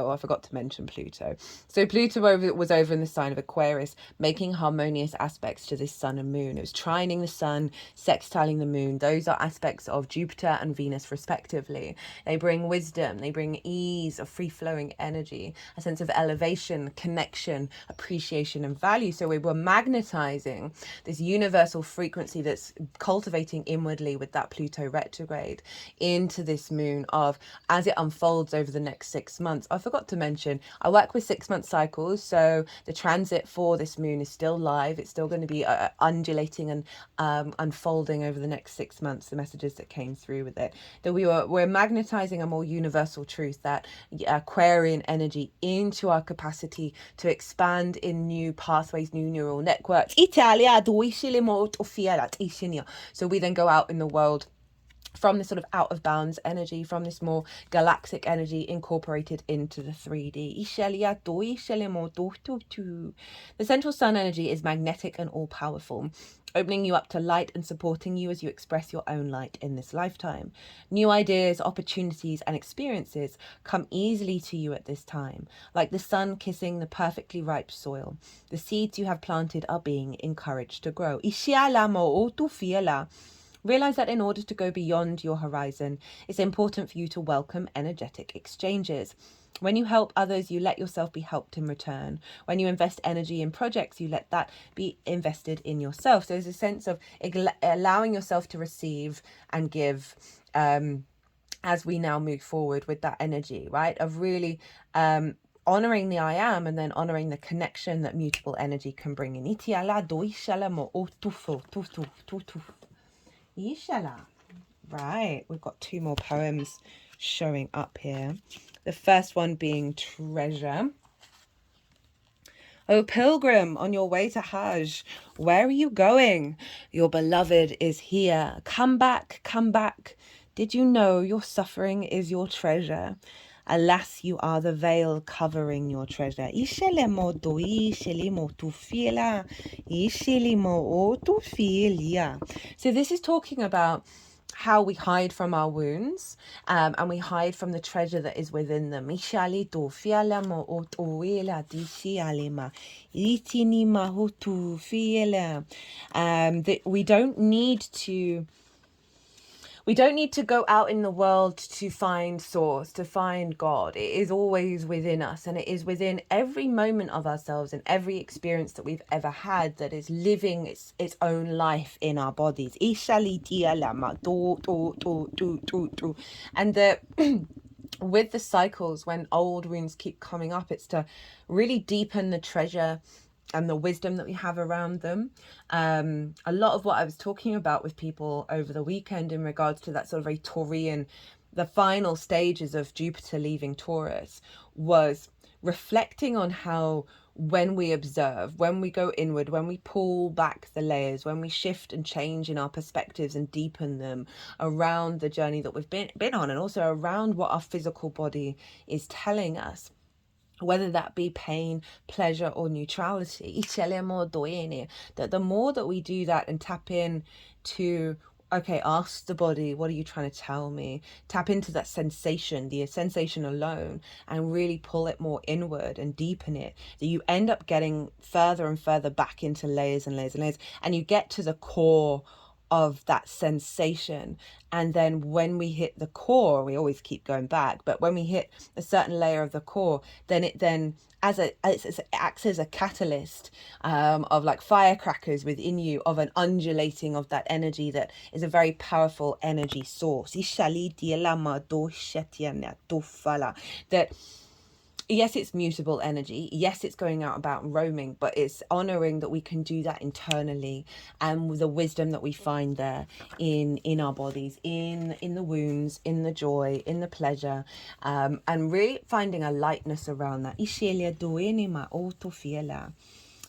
I forgot to mention Pluto. So Pluto was over in the sign of Aquarius, making harmonious aspects to this sun and moon. It was trining the sun, sextiling the moon. Those are aspects of Jupiter and Venus respectively. They bring wisdom, they bring ease, of free-flowing energy, a sense of elevation, connection, appreciation, and value. So we were magnetizing this universal frequency that's cultivating inwardly with that Pluto retrograde into this moon of, as it unfolds over the next 6 months. I forgot to mention, I work with 6-month cycles, so the transit for this moon is still live. It's still going to be undulating and unfolding over the next 6 months, the messages that came through with it. That we're magnetizing a more universal truth, that Aquarian energy, into our capacity to expand in new pathways, new neural networks. So we then go out in the world from this sort of out of bounds energy, from this more galactic energy incorporated into the 3D. The central sun energy is magnetic and all powerful, opening you up to light and supporting you as you express your own light in this lifetime. New ideas, opportunities, and experiences come easily to you at this time, like the sun kissing the perfectly ripe soil. The seeds you have planted are being encouraged to grow. Realize that in order to go beyond your horizon, it's important for you to welcome energetic exchanges. When you help others, you let yourself be helped in return. When you invest energy in projects, you let that be invested in yourself. So there's a sense of allowing yourself to receive and give as we now move forward with that energy, right? Of really honoring the I am, and then honoring the connection that mutable energy can bring in. Right, we've got 2 more poems showing up here. The first one being Treasure. O pilgrim, on your way to Hajj, where are you going? Your beloved is here. Come back, come back. Did you know your suffering is your treasure? Alas, you are the veil covering your treasure. Ishelemo doi, ishelemo tufila, ishelemo otufilia. So this is talking about how we hide from our wounds, and we hide from the treasure that is within them. Ishali tufialemo otuila dishialema, itinima hotufiela. That we don't need to go out in the world to find source, to find God. It is always within us, and it is within every moment of ourselves and every experience that we've ever had that is living its own life in our bodies. And the with the cycles, when old wounds keep coming up, it's to really deepen the treasure and the wisdom that we have around them. A lot of what I was talking about with people over the weekend in regards to that sort of very Taurian, the final stages of Jupiter leaving Taurus, was reflecting on how when we observe, when we go inward, when we pull back the layers, when we shift and change in our perspectives and deepen them around the journey that we've been on, and also around what our physical body is telling us, whether that be pain, pleasure, or neutrality, that the more that we do that and tap in to, okay, ask the body, what are you trying to tell me? Tap into that sensation, the sensation alone, and really pull it more inward and deepen it, that you end up getting further and further back into layers and layers and layers, and you get to the core of that sensation. And then when we hit the core, we always keep going back, but when we hit a certain layer of the core, then it acts as a catalyst, of like firecrackers within you, of an undulating of that energy that is a very powerful energy source. That yes, it's mutable energy. Yes, it's going out about and roaming, but it's honoring that we can do that internally, and with the wisdom that we find there in our bodies, in the wounds, in the joy, in the pleasure, and really finding a lightness around that.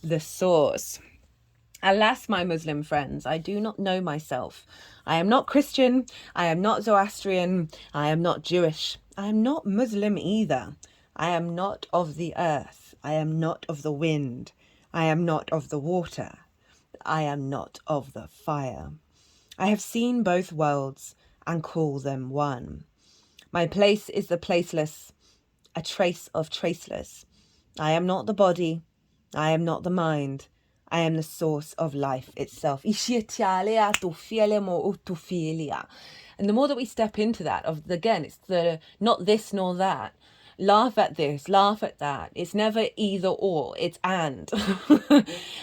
The source. Alas, my Muslim friends, I do not know myself. I am not Christian. I am not Zoroastrian. I am not Jewish. I am not Muslim either. I am not of the earth. I am not of the wind. I am not of the water. I am not of the fire. I have seen both worlds and call them one. My place is the placeless, a trace of traceless. I am not the body. I am not the mind. I am the source of life itself. And the more that we step into that, again, it's the not this nor that. Laugh at this, laugh at that. It's never either or, it's and.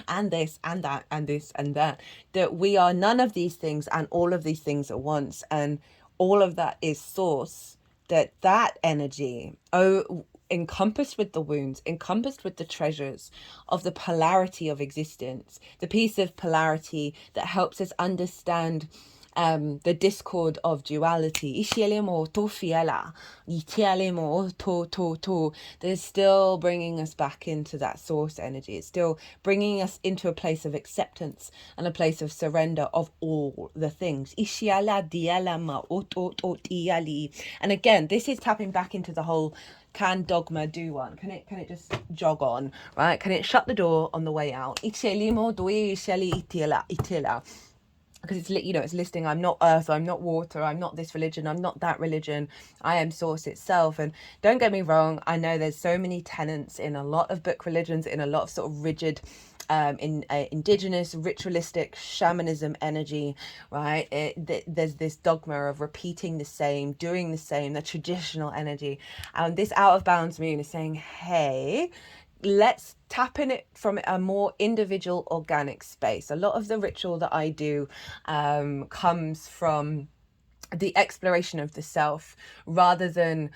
And this and that and this and that. That we are none of these things and all of these things at once. And all of that is source. That energy, encompassed with the wounds, encompassed with the treasures of the polarity of existence, the piece of polarity that helps us understand the discord of duality. That is still bringing us back into that source energy. It's still bringing us into a place of acceptance and a place of surrender of all the things. And again, this is tapping back into the whole can dogma do one? Can it just jog on, right? Can it shut the door on the way out? Because it's, it's listing, I'm not earth, I'm not water, I'm not this religion, I'm not that religion, I am source itself. And don't get me wrong, I know there's so many tenets in a lot of book religions, in a lot of sort of rigid indigenous ritualistic shamanism energy, right? There's this dogma of repeating the same, doing the same, the traditional energy. And this out of bounds moon is saying, hey, let's tap in it from a more individual organic space. A lot of the ritual that I do comes from the exploration of the self, rather than,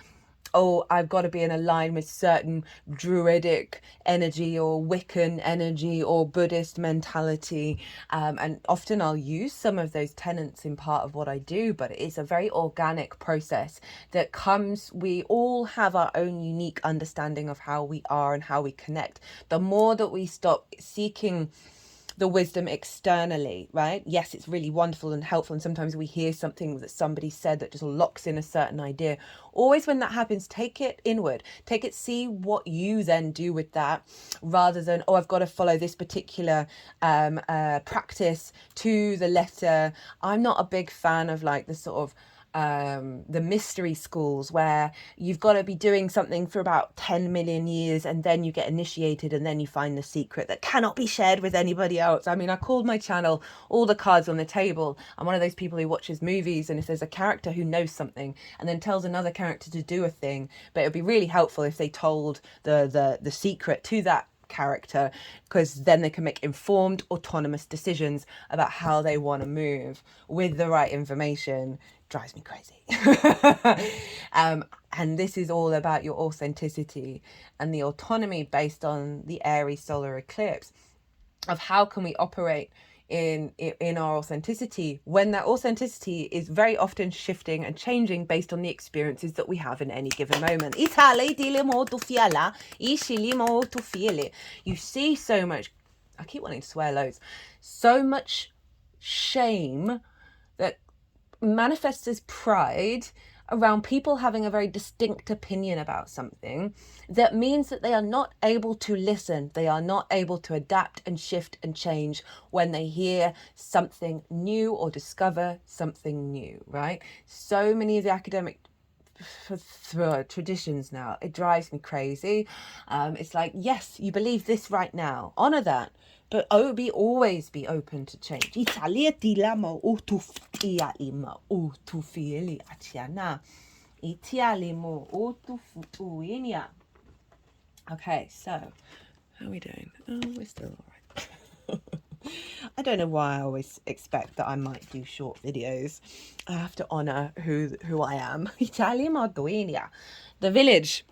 oh, I've got to be in a line with certain druidic energy or Wiccan energy or Buddhist mentality. And often I'll use some of those tenets in part of what I do, but it's a very organic process that comes, we all have our own unique understanding of how we are and how we connect. The more that we stop seeking the wisdom externally, right? Yes, it's really wonderful and helpful, and sometimes we hear something that somebody said that just locks in a certain idea. Always when that happens, take it inward, take it, see what you then do with that, rather than, oh, I've got to follow this particular practice to the letter. I'm not a big fan of like the sort of the mystery schools where you've got to be doing something for about 10 million years and then you get initiated and then you find the secret that cannot be shared with anybody else. I mean, I called my channel All the Cards on the Table. I'm one of those people who watches movies, and if there's a character who knows something and then tells another character to do a thing, but it would be really helpful if they told the secret to that character, because then they can make informed autonomous decisions about how they want to move with the right information. Drives me crazy. And this is all about your authenticity and the autonomy based on the Aries solar eclipse, of how can we operate in our authenticity when that authenticity is very often shifting and changing based on the experiences that we have in any given moment. You see so much, I keep wanting to swear loads, so much shame that manifests as pride around people having a very distinct opinion about something, that means that they are not able to listen, they are not able to adapt and shift and change when they hear something new or discover something new, right? So many of the academic traditions now, it drives me crazy. It's like, yes, you believe this right now, honor that, but always be open to change. Okay, so how are we doing? Oh, we're still all right. I don't know why I always expect that I might do short videos. I have to honor who I am. The village,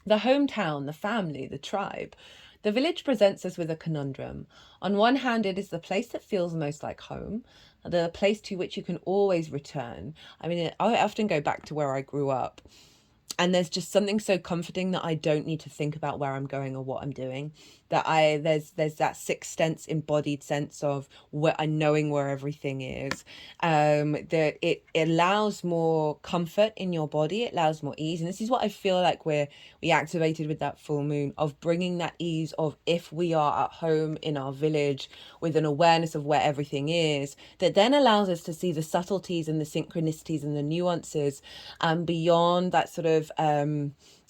the hometown, the family, the tribe. The village presents us with a conundrum. On one hand, it is the place that feels most like home, the place to which you can always return. I mean, I often go back to where I grew up, and there's just something so comforting that I don't need to think about where I'm going or what I'm doing. That there's that sixth sense, embodied sense of where knowing where everything is. That it allows more comfort in your body. It allows more ease, and this is what I feel like we activated with that full moon, of bringing that ease of, if we are at home in our village with an awareness of where everything is, that then allows us to see the subtleties and the synchronicities and the nuances, and beyond that sort of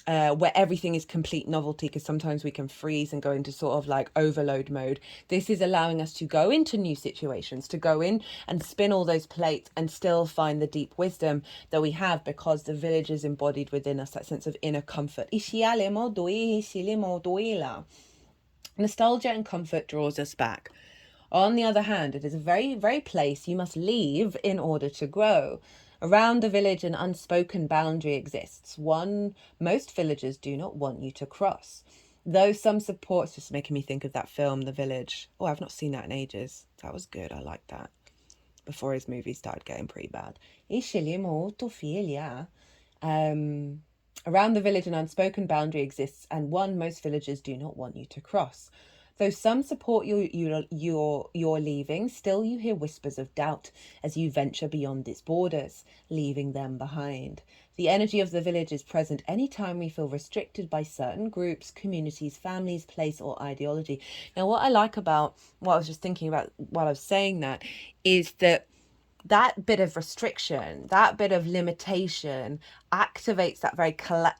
where everything is complete novelty, because sometimes we can freeze and go into sort of like overload mode. This is allowing us to go into new situations, to go in and spin all those plates and still find the deep wisdom that we have, because the village is embodied within us, that sense of inner comfort. Nostalgia and comfort draws us back. On the other hand, it is a very, very place you must leave in order to grow. Around the village, an unspoken boundary exists, one most villagers do not want you to cross. Though some support, it's just making me think of that film, The Village. Oh, I've not seen that in ages. That was good. I liked that. Before his movie started getting pretty bad. Around the village, an unspoken boundary exists, and one most villagers do not want you to cross. Though some support your leaving, still you hear whispers of doubt as you venture beyond its borders, leaving them behind. The energy of the village is present anytime we feel restricted by certain groups, communities, families, place, or ideology. Now, what I like about what I was just thinking about while I was saying that is that bit of restriction, that bit of limitation activates that very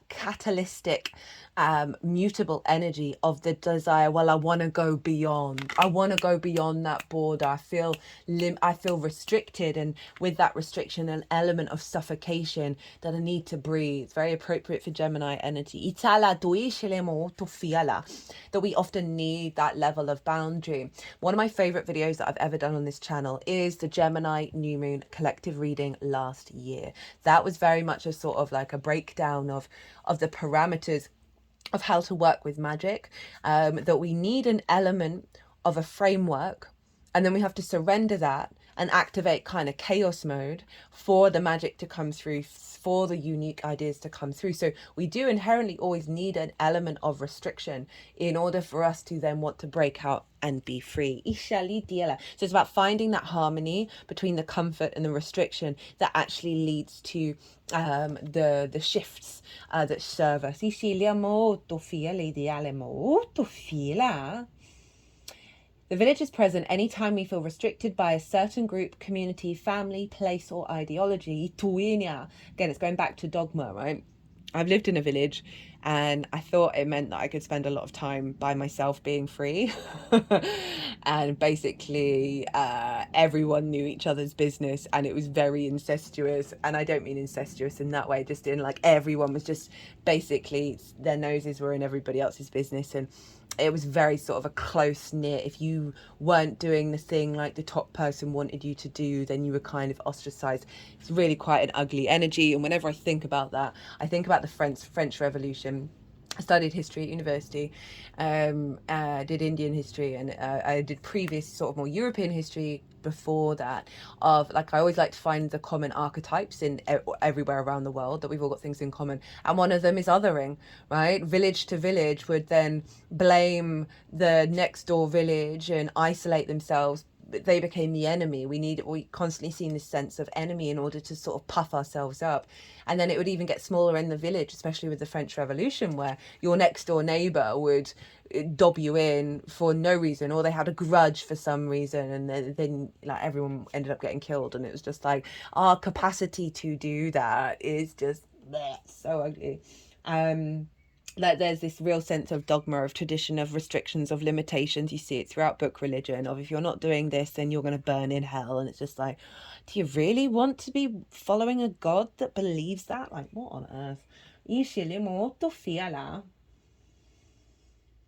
catalytic, mutable energy of the desire. Well, I want to go beyond. I want to go beyond that border. I feel restricted, and with that restriction, an element of suffocation that I need to breathe. Very appropriate for Gemini energy. That we often need that level of boundary. One of my favorite videos that I've ever done on this channel is the Gemini new moon collective reading last year. That was very much a sort of like a breakdown of the parameters of how to work with magic, that we need an element of a framework, and then we have to surrender that and activate kind of chaos mode for the magic to come through, for the unique ideas to come through. So we do inherently always need an element of restriction in order for us to then want to break out and be free. So it's about finding that harmony between the comfort and the restriction that actually leads to the shifts that serve us. The village is present anytime we feel restricted by a certain group, community, family, place, or ideology. Again, it's going back to dogma, right? I've lived in a village and I thought it meant that I could spend a lot of time by myself being free. And basically everyone knew each other's business and it was very incestuous. And I don't mean incestuous in that way, just in like everyone was just basically, their noses were in everybody else's business. And it was very sort of a close knit. If you weren't doing the thing like the top person wanted you to do, then you were kind of ostracized. It's really quite an ugly energy. And whenever I think about that, I think about the French Revolution. I studied history at university, did Indian history, and I did previous sort of more European history before that, of like, I always like to find the common archetypes in everywhere around the world, that we've all got things in common, and one of them is othering, right? Village to village would then blame the next door village and isolate themselves. They became the enemy. We constantly seen this sense of enemy in order to sort of puff ourselves up. And then it would even get smaller in the village, especially with the French Revolution, where your next door neighbor would dob you in for no reason, or they had a grudge for some reason, and then like everyone ended up getting killed. And it was just like, our capacity to do that is just bleh, so ugly. Like there's this real sense of dogma, of tradition, of restrictions, of limitations. You see it throughout book religion, of if you're not doing this, then you're going to burn in hell. And it's just like, do you really want to be following a god that believes that? Like, what on earth?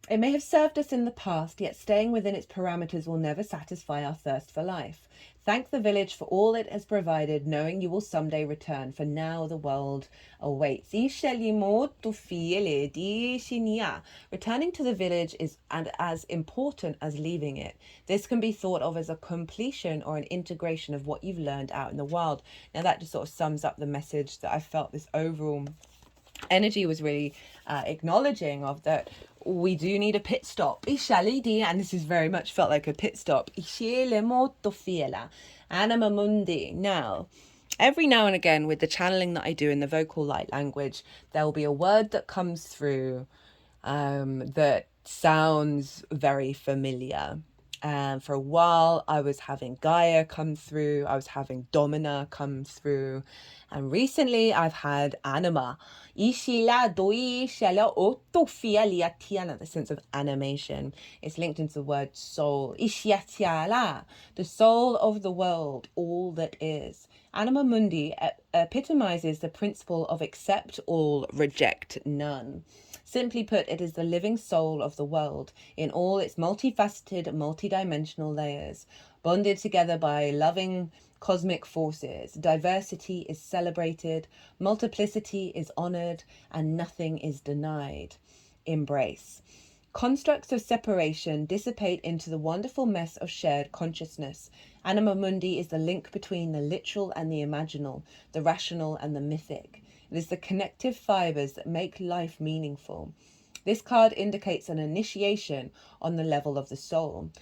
It may have served us in the past, yet staying within its parameters will never satisfy our thirst for life. Thank the village for all it has provided, knowing you will someday return, for now the world awaits. Returning to the village is as important as leaving it. This can be thought of as a completion or an integration of what you've learned out in the wild. Now that just sort of sums up the message that I felt this overall energy was really acknowledging of, that we do need a pit stop. And this is very much felt like a pit stop. Now, every now and again with the channeling that I do in the vocal light language, there will be a word that comes through that sounds very familiar. And for a while I was having Gaia come through, I was having Domina come through, and recently I've had Anima. The sense of animation. It's linked into the word soul. The soul of the world, all that is. Anima Mundi epitomizes the principle of accept all, reject none. Simply put, it is the living soul of the world in all its multifaceted, multidimensional layers, bonded together by loving cosmic forces. Diversity is celebrated, multiplicity is honored, and nothing is denied. Embrace. Constructs of separation dissipate into the wonderful mess of shared consciousness. Anima Mundi is the link between the literal and the imaginal, the rational and the mythic. It is the connective fibers that make life meaningful. This card indicates an initiation on the level of the soul.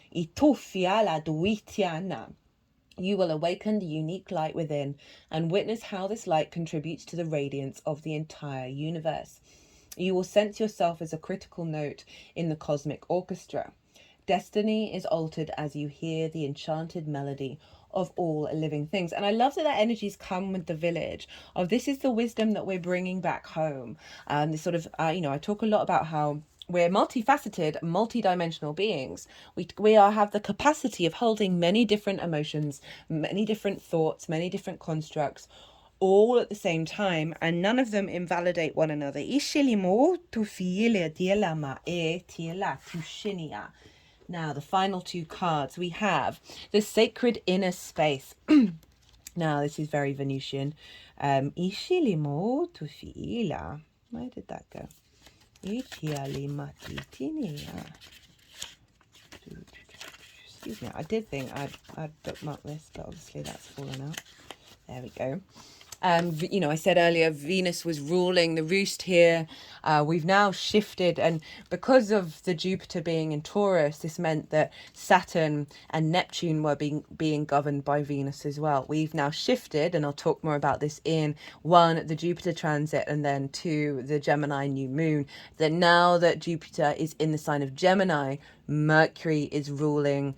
You will awaken the unique light within and witness how this light contributes to the radiance of the entire universe. You will sense yourself as a critical note in the cosmic orchestra. Destiny is altered as you hear the enchanted melody of all living things. And I love that energies come with the village, of this is the wisdom that we're bringing back home. This sort of, I talk a lot about how we're multifaceted, multidimensional beings. We have the capacity of holding many different emotions, many different thoughts, many different constructs, all at the same time, and none of them invalidate one another. Now, the final two cards, we have the Sacred Inner Space. Now, this is very Venusian. Where did that go? Excuse me, I did think I'd bookmark this, but obviously that's fallen out. There we go. You know, I said earlier, Venus was ruling the roost here. We've now shifted, and because of the Jupiter being in Taurus, this meant that Saturn and Neptune were being governed by Venus as well. We've now shifted, and I'll talk more about this in 1, the Jupiter transit, and then 2, the Gemini new moon, that now that Jupiter is in the sign of Gemini, Mercury is ruling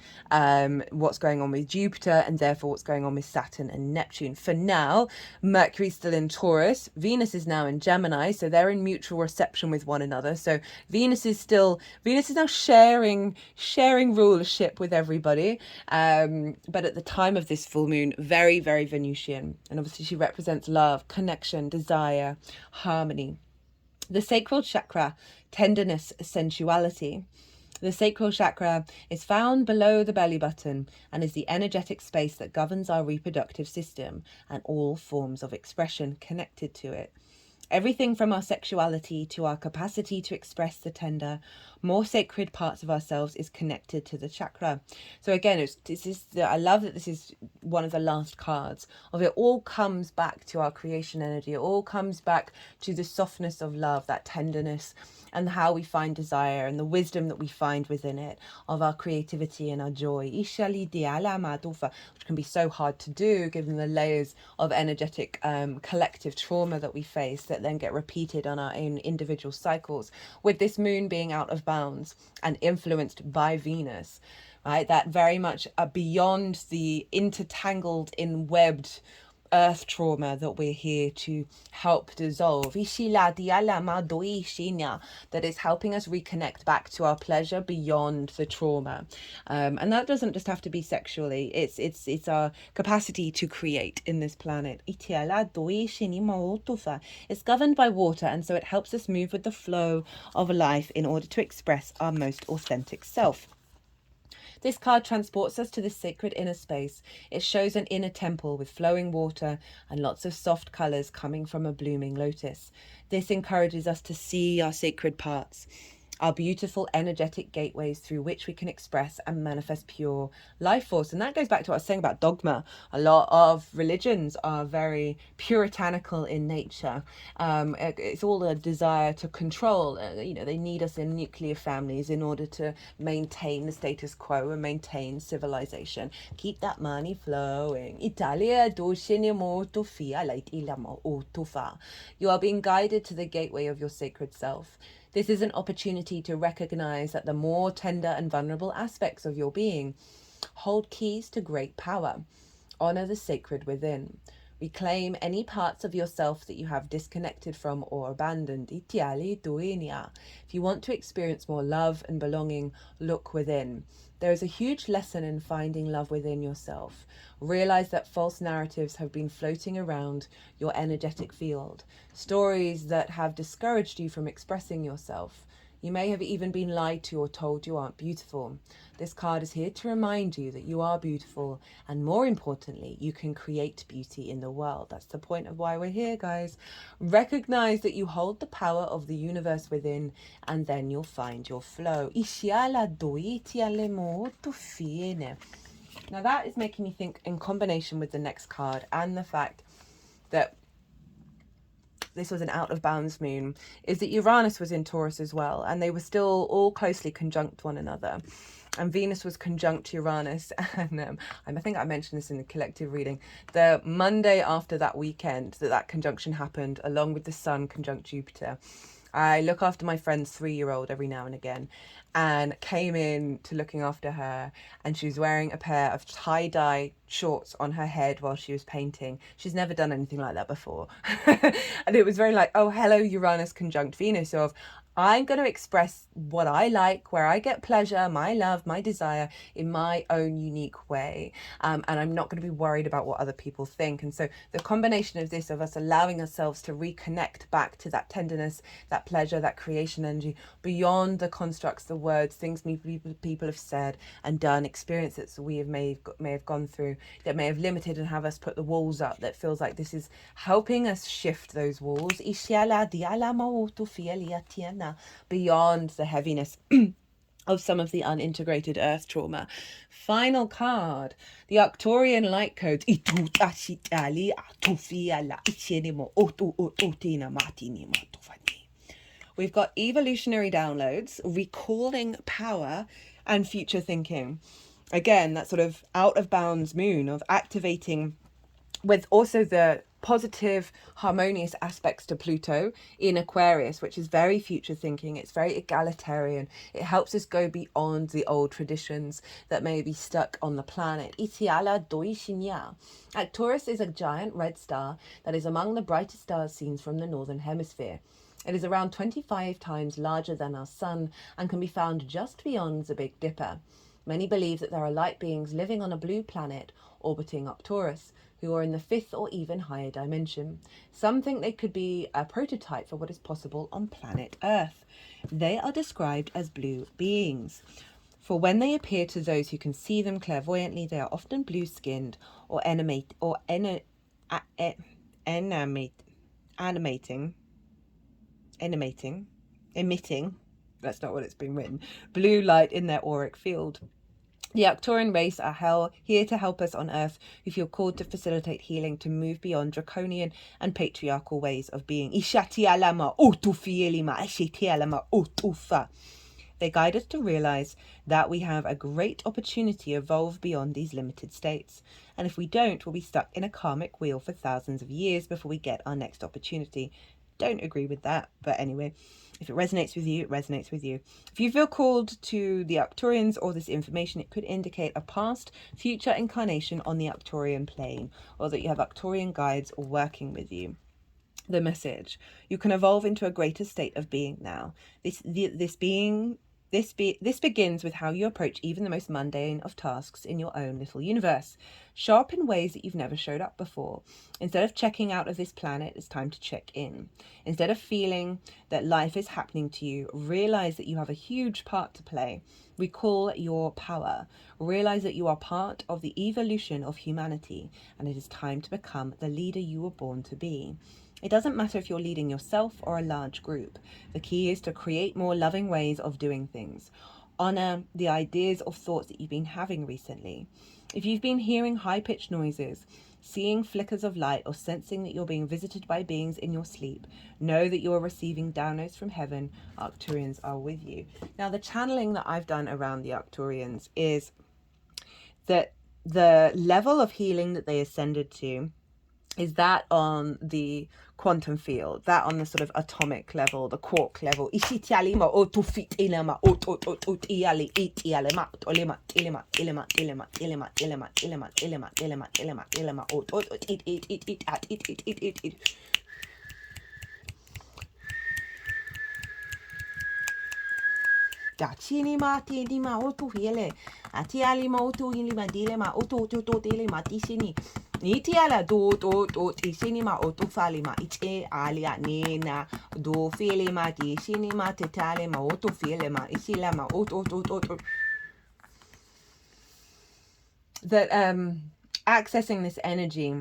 what's going on with Jupiter, and therefore what's going on with Saturn and Neptune. For now, Mercury's still in Taurus, Venus is now in Gemini, so they're in mutual reception with one another. So Venus is now sharing rulership with everybody, but at the time of this full moon, very, very Venusian, and obviously she represents love, connection, desire, harmony, the sacral chakra, tenderness, sensuality. The sacral chakra is found below the belly button and is the energetic space that governs our reproductive system and all forms of expression connected to it. Everything from our sexuality to our capacity to express the tender, more sacred parts of ourselves is connected to the chakra. So again, I love that this is one of the last cards of it. All comes back to our creation energy. It all comes back to the softness of love, that tenderness, and how we find desire and the wisdom that we find within it, of our creativity and our joy, which can be so hard to do given the layers of energetic collective trauma that we face that then get repeated on our own individual cycles. With this moon being out of bounds and influenced by Venus, right, that very much beyond the intertangled, enwebbed earth trauma that we're here to help dissolve, that is helping us reconnect back to our pleasure beyond the trauma, and that doesn't just have to be sexually. It's our capacity to create in this planet. It's governed by water, and so it helps us move with the flow of life in order to express our most authentic self. This card transports us to this sacred inner space. It shows an inner temple with flowing water and lots of soft colours coming from a blooming lotus. This encourages us to see our sacred parts, our beautiful energetic gateways through which we can express and manifest pure life force. And that goes back to what I was saying about dogma. A lot of religions are very puritanical in nature. It's all a desire to control. They need us in nuclear families in order to maintain the status quo and maintain civilization. Keep that money flowing. You are being guided to the gateway of your sacred self. This is an opportunity to recognize that the more tender and vulnerable aspects of your being hold keys to great power. Honor the sacred within. Reclaim any parts of yourself that you have disconnected from or abandoned. If you want to experience more love and belonging, look within. There is a huge lesson in finding love within yourself. Realize that false narratives have been floating around your energetic field, stories that have discouraged you from expressing yourself. You may have even been lied to or told you aren't beautiful. This card is here to remind you that you are beautiful, and more importantly, you can create beauty in the world. That's the point of why we're here, guys. Recognize that you hold the power of the universe within, and then you'll find your flow. Now that is making me think, in combination with the next card and the fact that this was an out of bounds moon, is that Uranus was in Taurus as well, and they were still all closely conjunct one another. And Venus was conjunct Uranus, and I think I mentioned this in the collective reading. The Monday after that weekend that conjunction happened, along with the Sun conjunct Jupiter, I look after my friend's 3-year-old every now and again, and came in to looking after her, and she was wearing a pair of tie-dye shorts on her head while she was painting. She's never done anything like that before. And it was very like, oh, hello, Uranus conjunct Venus, of I'm going to express what I like, where I get pleasure, my love, my desire in my own unique way. And I'm not going to be worried about what other people think. And so the combination of this, of us allowing ourselves to reconnect back to that tenderness, that pleasure, that creation energy, beyond the constructs, the words, things people have said and done, experiences that we may have gone through that may have limited and have us put the walls up, that feels like this is helping us shift those walls beyond the heaviness of some of the unintegrated earth trauma. Final card, the Arcturian light codes. We've got evolutionary downloads, recalling power, and future thinking. Again, that sort of out of bounds moon of activating with also the positive, harmonious aspects to Pluto in Aquarius, which is very future thinking. It's very egalitarian. It helps us go beyond the old traditions that may be stuck on the planet. Taurus is a giant red star that is among the brightest stars seen from the northern hemisphere. It is around 25 times larger than our sun and can be found just beyond the Big Dipper. Many believe that there are light beings living on a blue planet orbiting Taurus, who are in the fifth or even higher dimension. Some think they could be a prototype for what is possible on planet Earth. They are described as blue beings. For when they appear to those who can see them clairvoyantly, they are often blue-skinned or animating. That's not what it's been written. Blue light in their auric field. The Arcturian race are here to help us on Earth who feel called to facilitate healing, to move beyond draconian and patriarchal ways of being. They guide us to realize that we have a great opportunity to evolve beyond these limited states. And if we don't, we'll be stuck in a karmic wheel for thousands of years before we get our next opportunity. Don't agree with that, but anyway, if it resonates with you, it resonates with you. If you feel called to the Arcturians or this information, it could indicate a past, future incarnation on the Arcturian plane, or that you have Arcturian guides working with you. The message: you can evolve into a greater state of being now. This begins with how you approach even the most mundane of tasks in your own little universe. Show up in ways that you've never showed up before. Instead of checking out of this planet, it's time to check in. Instead of feeling that life is happening to you, realize that you have a huge part to play. Recall your power. Realize that you are part of the evolution of humanity, and it is time to become the leader you were born to be. It doesn't matter if you're leading yourself or a large group. The key is to create more loving ways of doing things. Honor the ideas or thoughts that you've been having recently. If you've been hearing high-pitched noises, seeing flickers of light, or sensing that you're being visited by beings in your sleep, know that you are receiving downloads from heaven. Arcturians are with you. Now, the channeling that I've done around the Arcturians is that the level of healing that they ascended to is that on the quantum field, that on the sort of atomic level, the quark level. Itiala do isinima otufalima iche alia nena do filima di sinima tetalema otufilema isilama that accessing this energy,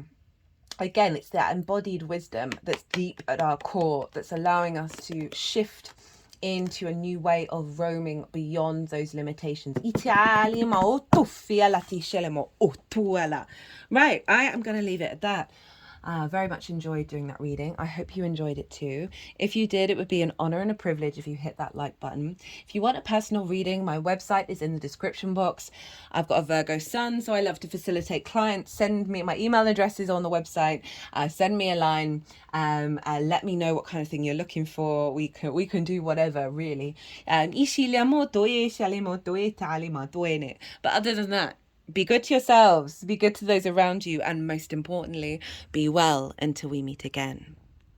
again, it's that embodied wisdom that's deep at our core, that's allowing us to shift into a new way of roaming beyond those limitations. Right, I am going to leave it at that. Very much enjoyed doing that reading. I hope you enjoyed it too. If you did, it would be an honor and a privilege if you hit that like button. If you want a personal reading, my website is in the description box. I've got a Virgo sun, so I love to facilitate clients. Send me, my email address is on the website. Send me a line. Let me know what kind of thing you're looking for. We can do whatever, really. But other than that, be good to yourselves, be good to those around you, and most importantly, be well until we meet again.